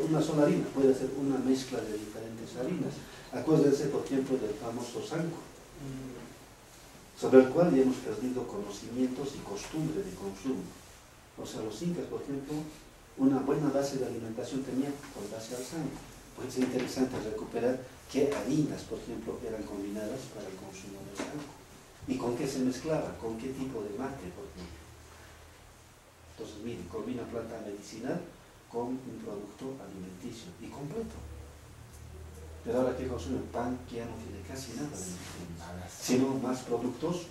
A: una sola harina, puede ser una mezcla de diferentes harinas. Acuérdense, por ejemplo, del famoso sanco, sobre el cual ya hemos perdido conocimientos y costumbre de consumo. O sea, los incas, por ejemplo, una buena base de alimentación tenían con base al sanco. Pues es interesante recuperar qué harinas, por ejemplo, eran combinadas para el consumo del sanco. ¿Y con qué se mezclaba? ¿Con qué tipo de mate, por ejemplo? Entonces, miren, combina planta medicinal con un producto alimenticio y completo. Pero ahora que consumen pan, que ya no tiene casi nada de nutrientes, sino más productos,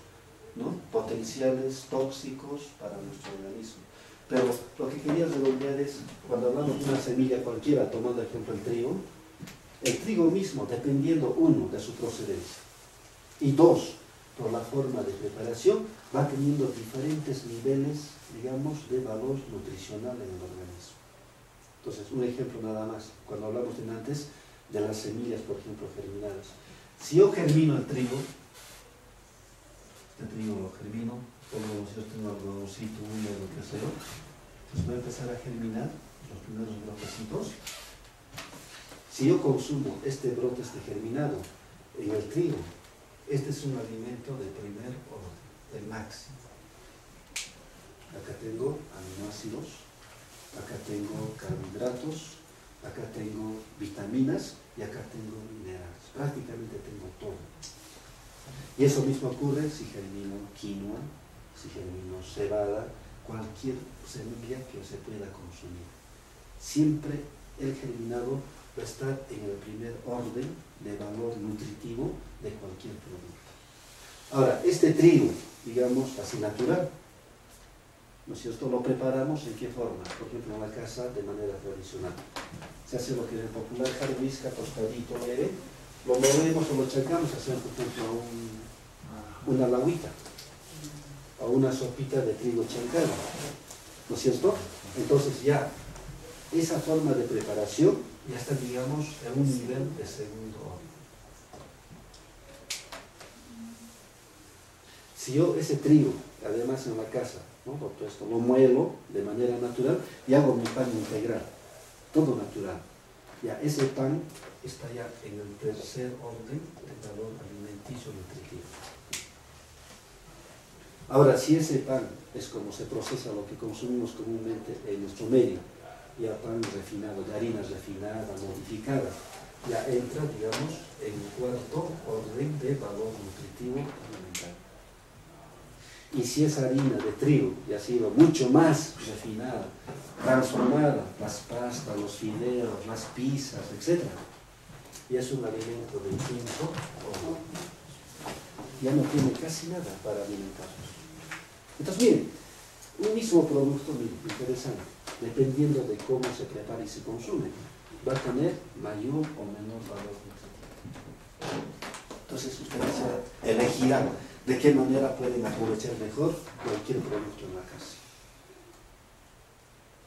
A: ¿no?, potenciales, tóxicos para nuestro organismo. Pero lo que quería redondear es, cuando hablamos de una semilla cualquiera, tomando ejemplo el trigo mismo, dependiendo, uno, de su procedencia, y dos, por la forma de preparación, va teniendo diferentes niveles, digamos, de valor nutricional en el organismo. Entonces, un ejemplo nada más, cuando hablamos antes de las semillas, por ejemplo, germinadas. Si yo germino el trigo, este trigo lo germino, como si yo tengo algodoncito húmedo, lo que sea, entonces voy a empezar a germinar los primeros brotecitos. Si yo consumo este brote, este germinado, en el trigo, este es un alimento de primer orden, el máximo. Acá tengo aminoácidos, acá tengo carbohidratos, acá tengo vitaminas y acá tengo minerales. Prácticamente tengo todo. Y eso mismo ocurre si germino quinoa, si germino cebada, cualquier semilla que se pueda consumir. Siempre el germinado va a estar en el primer orden de valor nutritivo de cualquier producto. Ahora, este trigo, digamos así natural, ¿no es cierto?, lo preparamos ¿en qué forma? Por ejemplo, en la casa de manera tradicional. Se hace lo que es el popular jarvisca, tostadito leve, lo movemos o lo chacamos, hacemos por ejemplo una lagüita o una sopita de trigo chancado, ¿no es cierto? Entonces ya esa forma de preparación ya está, digamos, en un nivel de segundo orden. Si yo ese trigo, además en la casa, ¿no?, todo esto lo muelo de manera natural y hago mi pan integral, todo natural, ya ese pan está ya en el tercer orden de valor alimenticio nutritivo. Ahora, si ese pan es como se procesa lo que consumimos comúnmente en nuestro medio, ya pan refinado, de harina refinada, modificada, ya entra, digamos, en el cuarto orden de valor nutritivo alimentario. Y si esa harina de trigo ya ha sido mucho más refinada, transformada, las pastas, los fideos, las pizzas, etc., y es un alimento del quinto orden, ya no tiene casi nada para alimentarnos. Entonces, miren, un mismo producto, miren, interesante, dependiendo de cómo se prepara y se consume, va a tener mayor o menor valor nutritivo. Entonces, ustedes elegirán de qué manera pueden aprovechar mejor cualquier producto en la casa.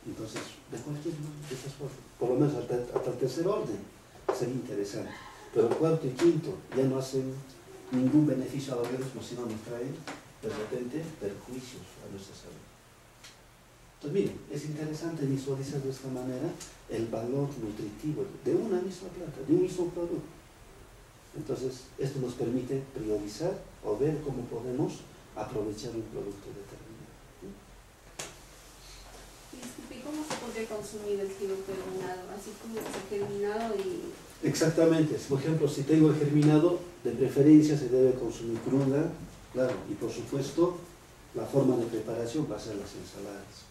A: Entonces, de cualquier de esas formas, por lo menos hasta el tercer orden, sería interesante. Pero el cuarto y quinto ya no hacen ningún beneficio al organismo, sino nos traen de repente perjuicios a nuestra salud. Entonces, miren, es interesante visualizar de esta manera el valor nutritivo de una misma planta, de un mismo producto. Entonces, esto nos permite priorizar o ver cómo podemos aprovechar un producto determinado.
C: Disculpe, ¿cómo se podría consumir el trigo germinado? Así como germinado y...
A: Exactamente. Por ejemplo, si tengo el germinado, de preferencia se debe consumir cruda, claro, y por supuesto, la forma de preparación va a ser las ensaladas.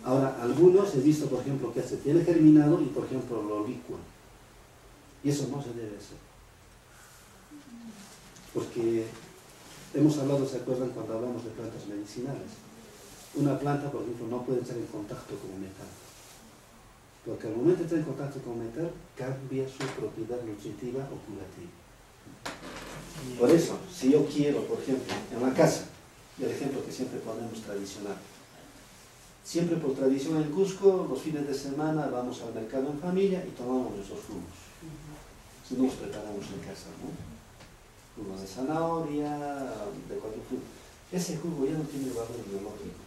A: Ahora, algunos he visto, por ejemplo, que se tiene germinado y, por ejemplo, lo licúan. Y eso no se debe hacer. Porque hemos hablado, ¿se acuerdan cuando hablamos de plantas medicinales? Una planta, por ejemplo, no puede estar en contacto con metal. Porque al momento de estar en contacto con metal, cambia su propiedad nutritiva o curativa. Por eso, si yo quiero, por ejemplo, en la casa, el ejemplo que siempre ponemos tradicional, Siempre por tradición en Cusco, los fines de semana vamos al mercado en familia y tomamos nuestros jugos. Si no los preparamos en casa, ¿no? Jugo de zanahoria, de cualquier fruto. Ese jugo ya no tiene valor biológico.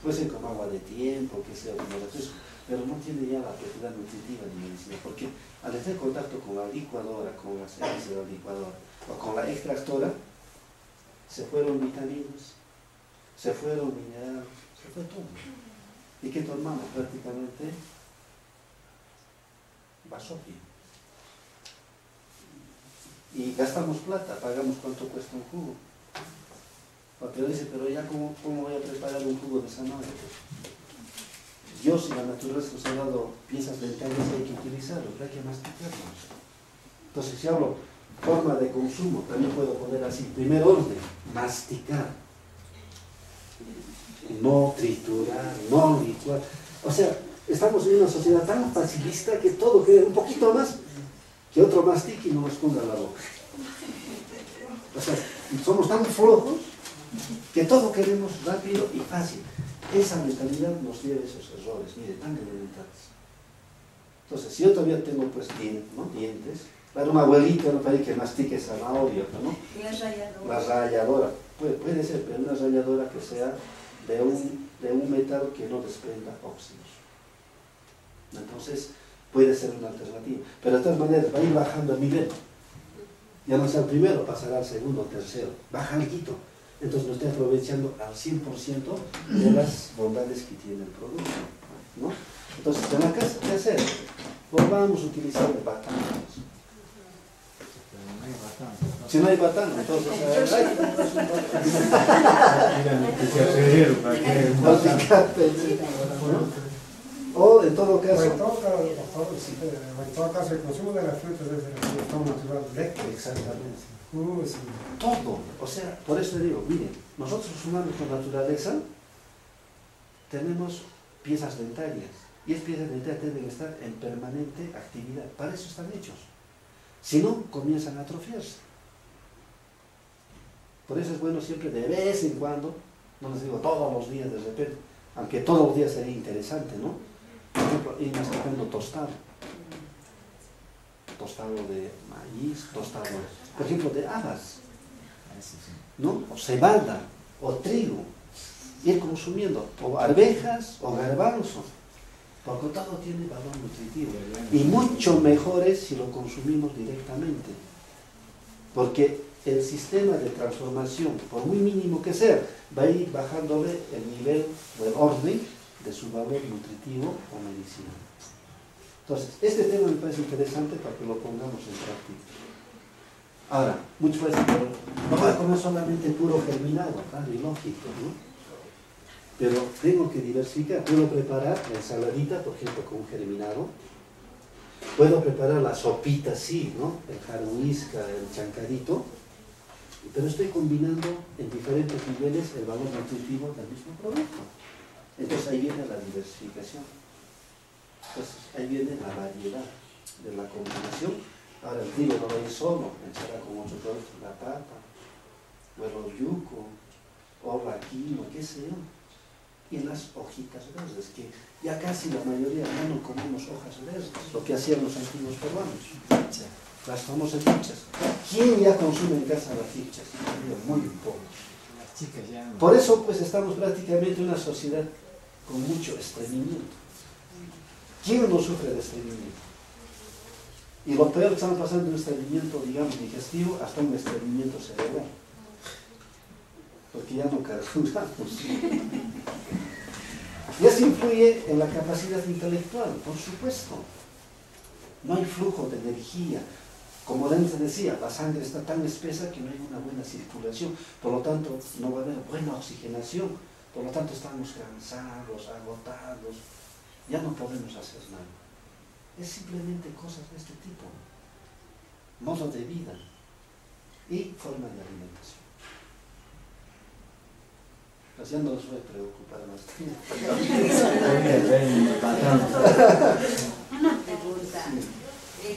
A: Puede ser como agua de tiempo, que sea como refresco, pero no tiene ya la propiedad nutritiva ni medicina, porque al estar en contacto con la licuadora, con las heces de la licuadora, o con la extractora, se fueron vitaminas, se fueron minerales, se fue todo. ¿Y qué tomamos? Prácticamente basofia. Y gastamos plata, pagamos cuánto cuesta un jugo. Pero dice, pero ya ¿cómo voy a preparar un jugo de zanahoria? Dios y la naturaleza nos ha dado piezas dentales y hay que utilizarlos, hay que masticarlos. Entonces, si hablo forma de consumo, también puedo poner así, primer orden, masticar. No triturar, no licuar. O sea, estamos en una sociedad tan facilista que todo quiere un poquito más, que otro mastique y no nos ponga la boca. O sea, somos tan flojos que todo queremos rápido y fácil. Esa mentalidad nos lleva a esos errores, mire, tan elementales. Entonces, si yo todavía tengo pues dientes, para un abuelito no parece que mastique zanahoria, ¿no? La ralladora. Puede ser, pero una ralladora que sea de un metal que no desprenda óxidos. Entonces, puede ser una alternativa. Pero de todas maneras, va a ir bajando el nivel. Ya no sea el primero, pasará al segundo, tercero. Baja algo. Entonces no estoy aprovechando al 100% de las bondades que tiene el producto, ¿no? Entonces, en la casa, ¿qué hacer? Volvamos a utilizar el batán. Si no hay batán, entonces o en todo caso,
G: en todo caso el consumo de las frutas es el estado natural directo.
A: Exactamente. Sí. Todo, o sea, por eso le digo, miren, nosotros humanos con naturaleza tenemos piezas dentarias y esas piezas dentarias deben estar en permanente actividad, para eso están hechos. Si no, comienzan a atrofiarse. Por eso es bueno siempre de vez en cuando, no les digo todos los días de repente, aunque todos los días sería interesante, ¿no? Por ejemplo, ir masticando tostado de maíz, tostado, por ejemplo, de habas, ¿no? O cebada, o trigo, ir consumiendo, o arvejas, o garbanzos, porque todo tiene valor nutritivo, y mucho mejor es si lo consumimos directamente, porque el sistema de transformación, por muy mínimo que sea, va a ir bajándole el nivel o el orden de su valor nutritivo o medicinal. Entonces, este tema me parece interesante para que lo pongamos en práctica. Ahora, muchos veces no voy a comer solamente puro germinado, claro, y lógico, ¿no? Pero tengo que diversificar. Puedo preparar la ensaladita, por ejemplo, con un germinado. Puedo preparar la sopita, sí, ¿no? El jarhuisca, el chancadito. Pero estoy combinando en diferentes niveles el valor nutritivo del mismo producto. Entonces ahí viene la diversificación. Entonces ahí viene la variedad de la combinación. Ahora el trigo no va a ir solo, echará con otros productos, la papa, o el yuco, o la quinoa, qué sé yo. Y las hojitas verdes, que ya casi la mayoría ya no comemos hojas verdes, lo que hacían los antiguos peruanos. Las famosas chichas. ¿Quién ya consume en casa las chichas? Muy pocos. Por eso pues estamos prácticamente en una sociedad con mucho estreñimiento. ¿Quién no sufre de estreñimiento? Y lo peor, estamos pasando de un estreñimiento, digamos, digestivo hasta un estreñimiento cerebral. Porque ya no carburamos. Y eso influye en la capacidad intelectual, por supuesto. No hay flujo de energía. Como antes decía, la sangre está tan espesa que no hay una buena circulación. Por lo tanto, no va a haber buena oxigenación. Por lo tanto, estamos cansados, agotados. Ya no podemos hacer nada. Es simplemente cosas de este tipo. Modo de vida y forma de alimentación. Pues ya no os voy a preocupar más.
B: Una pregunta.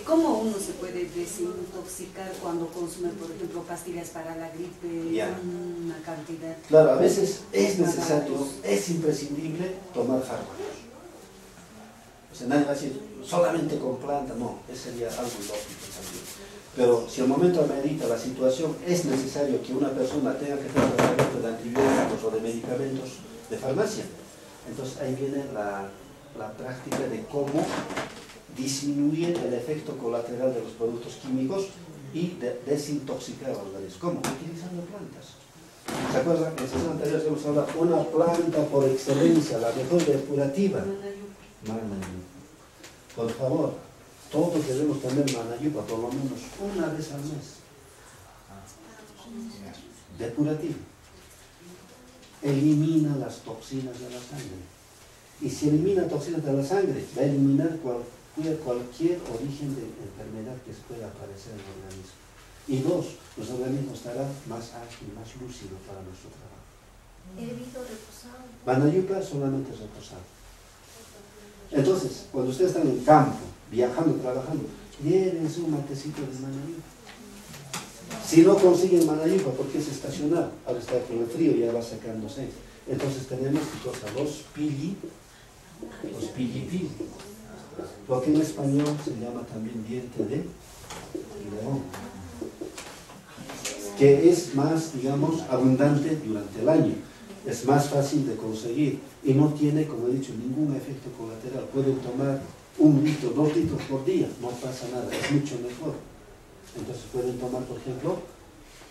E: ¿Cómo uno se puede desintoxicar cuando consume, por ejemplo, pastillas para la gripe,
A: Ya.
E: una cantidad?
A: Claro, a veces es necesario, es imprescindible tomar fármacos. O sea, nadie va a decir, solamente con planta, no, eso sería algo ilógico también. Pero si al momento amerita la situación, es necesario que una persona tenga que tener tratamiento de antibióticos o de medicamentos de farmacia. Entonces ahí viene la práctica de cómo disminuir el efecto colateral de los productos químicos y desintoxicar al organismo. ¿Cómo? Utilizando plantas. ¿Se acuerdan? En sesiones anteriores hemos hablado de una planta por excelencia, la mejor depurativa. Manayupa. Por favor, todos debemos tener manayupa por lo menos una vez al mes. Depurativa. Elimina las toxinas de la sangre. Y si elimina toxinas de la sangre, va a eliminar cualquier origen de enfermedad que pueda aparecer en el organismo. Y dos, nuestro organismo estará más ágil, más lúcido para nuestro trabajo.
B: Hervido, reposado.
A: Manayupa solamente es reposado. Entonces, cuando ustedes están en campo, viajando, trabajando, llévense un matecito de manayupa. Si no consiguen manayupa, porque es estacional, ahora está con el frío, ya va secándose. Entonces tenemos los pilli, lo que en español se llama también diente de león, que es más, digamos, abundante durante el año, es más fácil de conseguir y no tiene, como he dicho, ningún efecto colateral. Pueden tomar 1 litro, 2 litros por día, no pasa nada, es mucho mejor. Entonces pueden tomar, por ejemplo,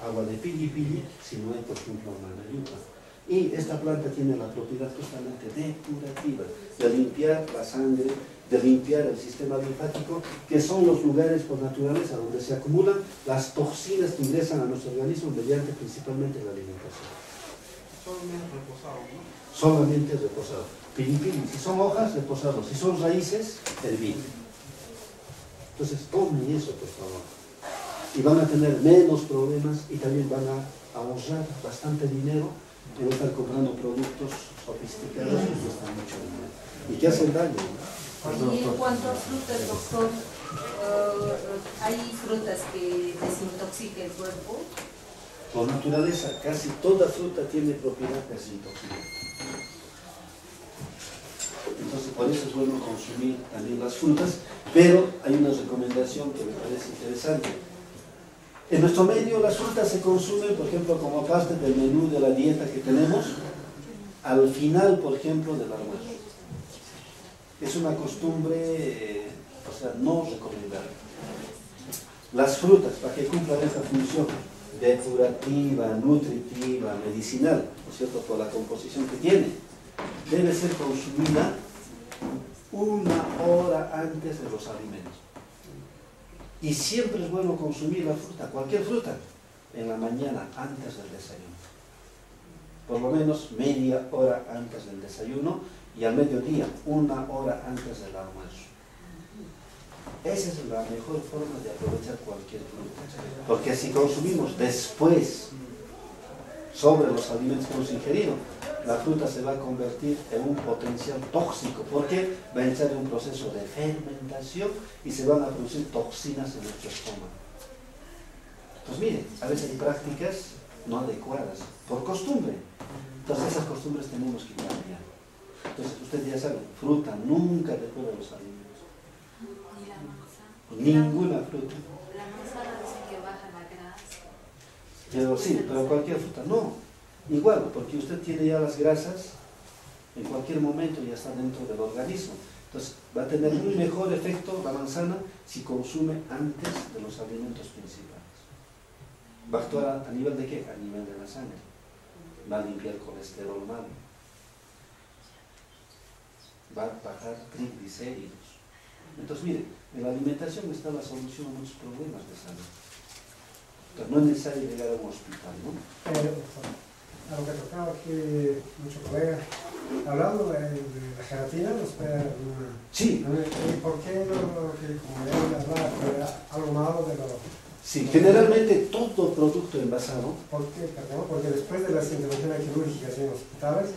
A: agua de pilli, si no hay, por ejemplo, manayupa. Y esta planta tiene la propiedad justamente depurativa, de limpiar la sangre, de limpiar el sistema linfático, que son los lugares por naturaleza donde se acumulan las toxinas que ingresan a nuestro organismo mediante principalmente la alimentación.
F: Solamente reposado, ¿no?
A: Solamente reposado. Pilli, si son hojas, reposado. Si son raíces, hervir. Entonces tomen eso, por favor. Y van a tener menos problemas y también van a ahorrar bastante dinero en estar comprando productos sofisticados que cuestan mucho dinero y que hacen daño, ¿no?
E: Y en cuanto a frutas, doctor, ¿hay frutas que desintoxiquen el cuerpo?
A: Por naturaleza, casi toda fruta tiene propiedad desintoxicante. Entonces, por eso es bueno consumir también las frutas, pero hay una recomendación que me parece interesante. En nuestro medio las frutas se consumen, por ejemplo, como parte del menú de la dieta que tenemos, al final, por ejemplo, del almuerzo. Es una costumbre, no recomendable. Las frutas, para que cumplan esa función depurativa, nutritiva, medicinal, ¿no es cierto?, por la composición que tiene, debe ser consumida 1 hora antes de los alimentos. Y siempre es bueno consumir la fruta, cualquier fruta, en la mañana antes del desayuno. Por lo menos media hora antes del desayuno y al mediodía 1 hora antes del almuerzo. Esa es la mejor forma de aprovechar cualquier fruta. Porque si consumimos después sobre los alimentos que hemos ingerido, la fruta se va a convertir en un potencial tóxico, porque va a entrar en un proceso de fermentación y se van a producir toxinas en nuestro estómago. Pues miren, a veces hay prácticas no adecuadas, por costumbre. Entonces esas costumbres tenemos que cambiar. Entonces ustedes ya saben, fruta nunca después de los alimentos.
B: Ni la manzana.
A: Ninguna fruta.
B: La manzana dice que baja la grasa.
A: Pero sí, pero cualquier fruta no. Igual, porque usted tiene ya las grasas, en cualquier momento ya está dentro del organismo. Entonces va a tener un mejor efecto la manzana si consume antes de los alimentos principales. ¿Va a actuar a nivel de qué? A nivel de la sangre. Va a limpiar colesterol malo. Va a bajar triglicéridos. Entonces mire, en la alimentación está la solución a muchos problemas de salud. Entonces no es necesario llegar a un hospital, ¿no?
G: A lo que tocaba aquí muchos colegas, hablando de la gelatina, nos puede dar una...
A: Sí.
G: ¿Y por qué no, que como ya hablaba, algo malo de lo...
A: Sí, generalmente todo producto envasado.
G: ¿Por qué? Perdón, porque después de las intervenciones quirúrgicas en hospitales,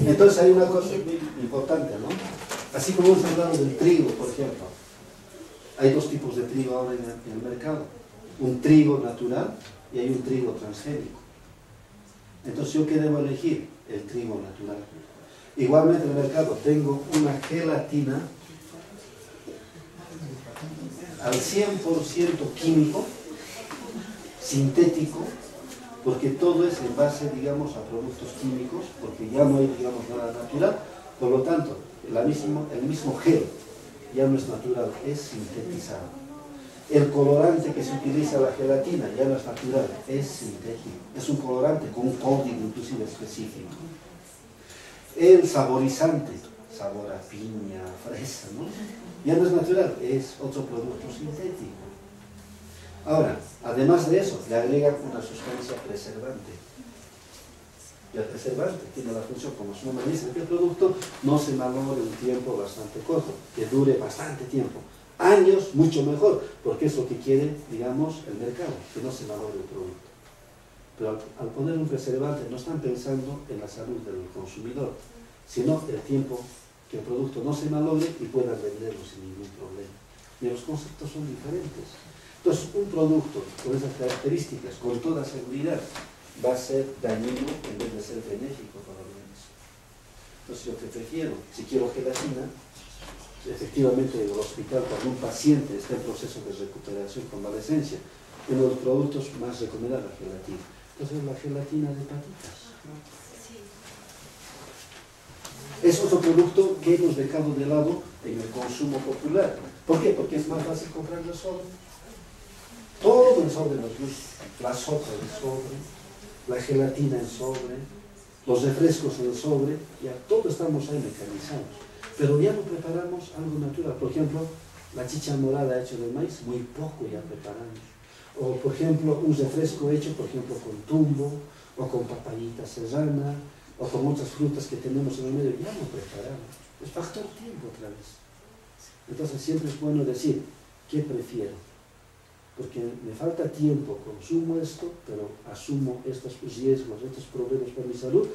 A: Entonces hay una cosa muy importante, ¿no? Así como hemos hablado del trigo, por ejemplo. Hay dos tipos de trigo ahora en el mercado. Un trigo natural y hay un trigo transgénico. Entonces, ¿yo qué debo elegir? El trigo natural. Igualmente en el mercado tengo una gelatina al 100% químico, sintético, porque todo es en base, digamos, a productos químicos, porque ya no hay, digamos, nada natural. Por lo tanto, el mismo gel ya no es natural, es sintetizado. El colorante que se utiliza en la gelatina ya no es natural, es sintético. Es un colorante con un código inclusive específico. El saborizante, sabor a piña, fresa, ¿no? Ya no es natural, es otro producto sintético. Ahora, además de eso, le agregan una sustancia preservante. Y el preservante tiene la función, como su nombre dice, que el producto no se malogre un tiempo bastante corto, que dure bastante tiempo. Años, mucho mejor, porque es lo que quiere, digamos, el mercado, que no se malogre el producto. Pero al poner un preservante no están pensando en la salud del consumidor, sino el tiempo que el producto no se malogre y puedan venderlo sin ningún problema. Y los conceptos son diferentes. Entonces, un producto con esas características, con toda seguridad, va a ser dañino en vez de ser benéfico para el organismo. Entonces, yo que prefiero, si quiero gelatina, efectivamente en el hospital, cuando un paciente está en proceso de recuperación, convalescencia, uno de los productos más recomendados es la gelatina. Entonces, la gelatina de patitas. Es otro producto que hemos dejado de lado en el consumo popular. ¿Por qué? Porque es más fácil comprar el sobre. Todo el sobre nos gusta. La sopa en sobre, la gelatina en sobre, los refrescos en sobre, ya todos estamos ahí mecanizados. Pero ya no preparamos algo natural. Por ejemplo, la chicha morada hecha de maíz, muy poco ya preparamos. O, por ejemplo, un refresco hecho, por ejemplo, con tumbo, o con papayita serrana, o con otras frutas que tenemos en el medio, ya no preparamos. Es factor tiempo otra vez. Entonces siempre es bueno decir, ¿qué prefiero? Porque me falta tiempo, consumo esto, pero asumo estos riesgos, estos problemas para mi salud,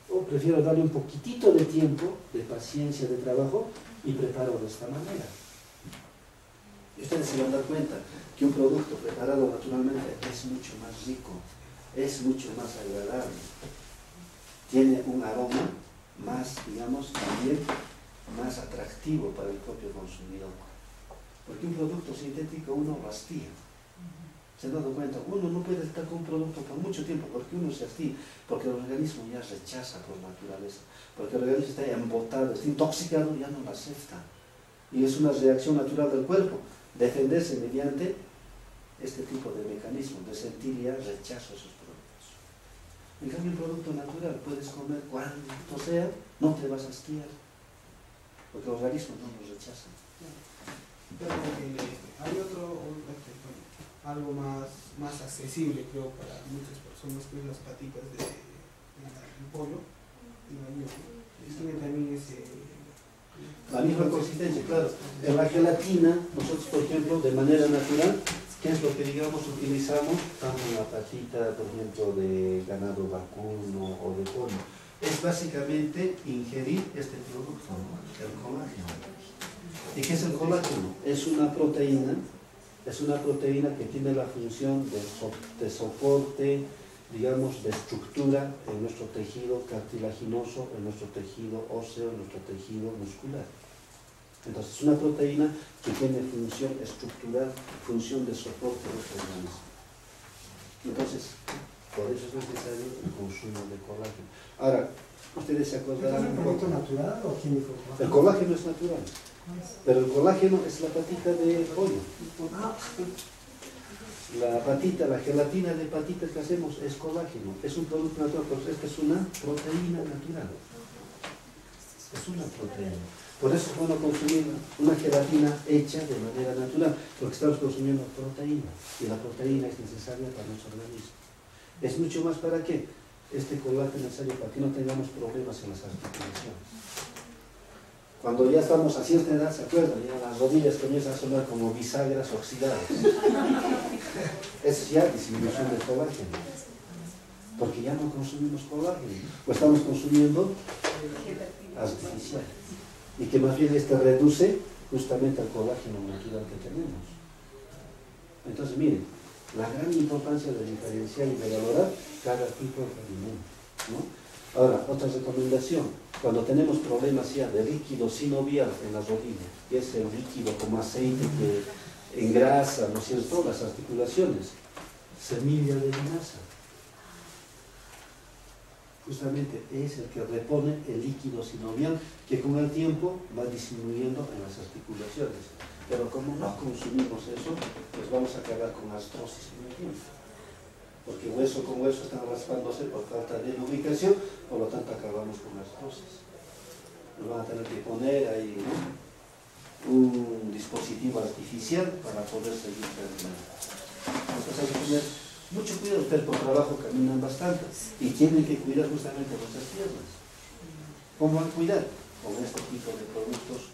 A: o prefiero darle un poquitito de tiempo, de paciencia, de trabajo, y preparo de esta manera. Y ustedes se van a dar cuenta que un producto preparado naturalmente es mucho más rico, es mucho más agradable, tiene un aroma más, digamos, también más atractivo para el propio consumidor. Porque un producto sintético uno lo hastía. ¿Se han dado cuenta? Uno no puede estar con un producto por mucho tiempo porque uno se hastía, porque el organismo ya rechaza por naturaleza, porque el organismo está embotado, está intoxicado, ya no lo acepta. Y es una reacción natural del cuerpo, defenderse mediante este tipo de mecanismos, de sentir ya rechazo a esos productos. En cambio, un producto natural puedes comer cuanto sea, no te vas a hastiar, porque el organismo no lo rechaza.
F: Pero hay algo más accesible, creo, para muchas personas, que es las patitas de pollo. Y tiene también
A: la misma consistencia, claro. En la gelatina, nosotros, por ejemplo, de manera natural, ¿qué es lo que, digamos, utilizamos? Tanto en la patita, por ejemplo, de ganado vacuno o de pollo. Es básicamente ingerir este producto, el colágeno. ¿Y qué es el colágeno? Es una proteína que tiene la función de soporte, digamos, de estructura en nuestro tejido cartilaginoso, en nuestro tejido óseo, en nuestro tejido muscular. Entonces, es una proteína que tiene función estructural, función de soporte de nuestro organismo. Entonces, por eso es necesario el consumo de colágeno. Ahora, ustedes se acordarán
G: ¿Es un producto natural o químico?
A: El colágeno es natural, pero el colágeno es la patita de pollo. La gelatina de patita que hacemos es colágeno, es un producto natural, pero esta es una proteína natural. Es una proteína. Por eso es bueno consumir una gelatina hecha de manera natural, porque estamos consumiendo proteína, y la proteína es necesaria para nuestro organismo. Es mucho más para qué? Este colágeno es necesario para que no tengamos problemas en las articulaciones. Cuando ya estamos a cierta edad, ¿se acuerdan? Ya las rodillas comienzan a sonar como bisagras oxidadas. Es ya disminución del colágeno. Porque ya no consumimos colágeno, o estamos consumiendo artificial. y que más bien este reduce justamente al colágeno natural que tenemos. Entonces miren, la gran importancia de diferenciar y de valorar cada tipo de alimento, ¿no? Ahora, otra recomendación, cuando tenemos problemas ya de líquido sinovial en la rodilla, que es el líquido como aceite que engrasa, ¿no es cierto?, las articulaciones, semilla de linaza. Justamente es el que repone el líquido sinovial que con el tiempo va disminuyendo en las articulaciones. Pero como no consumimos eso, pues vamos a acabar con artrosis en el tiempo. Porque hueso con hueso están raspándose por falta de lubricación, por lo tanto acabamos con artrosis. Nos van a tener que poner ahí, ¿no?, un dispositivo artificial para poder seguir caminando. Entonces hay que tener mucho cuidado. Ustedes por trabajo caminan bastante y tienen que cuidar justamente nuestras piernas. ¿Cómo van a cuidar? Con este tipo de productos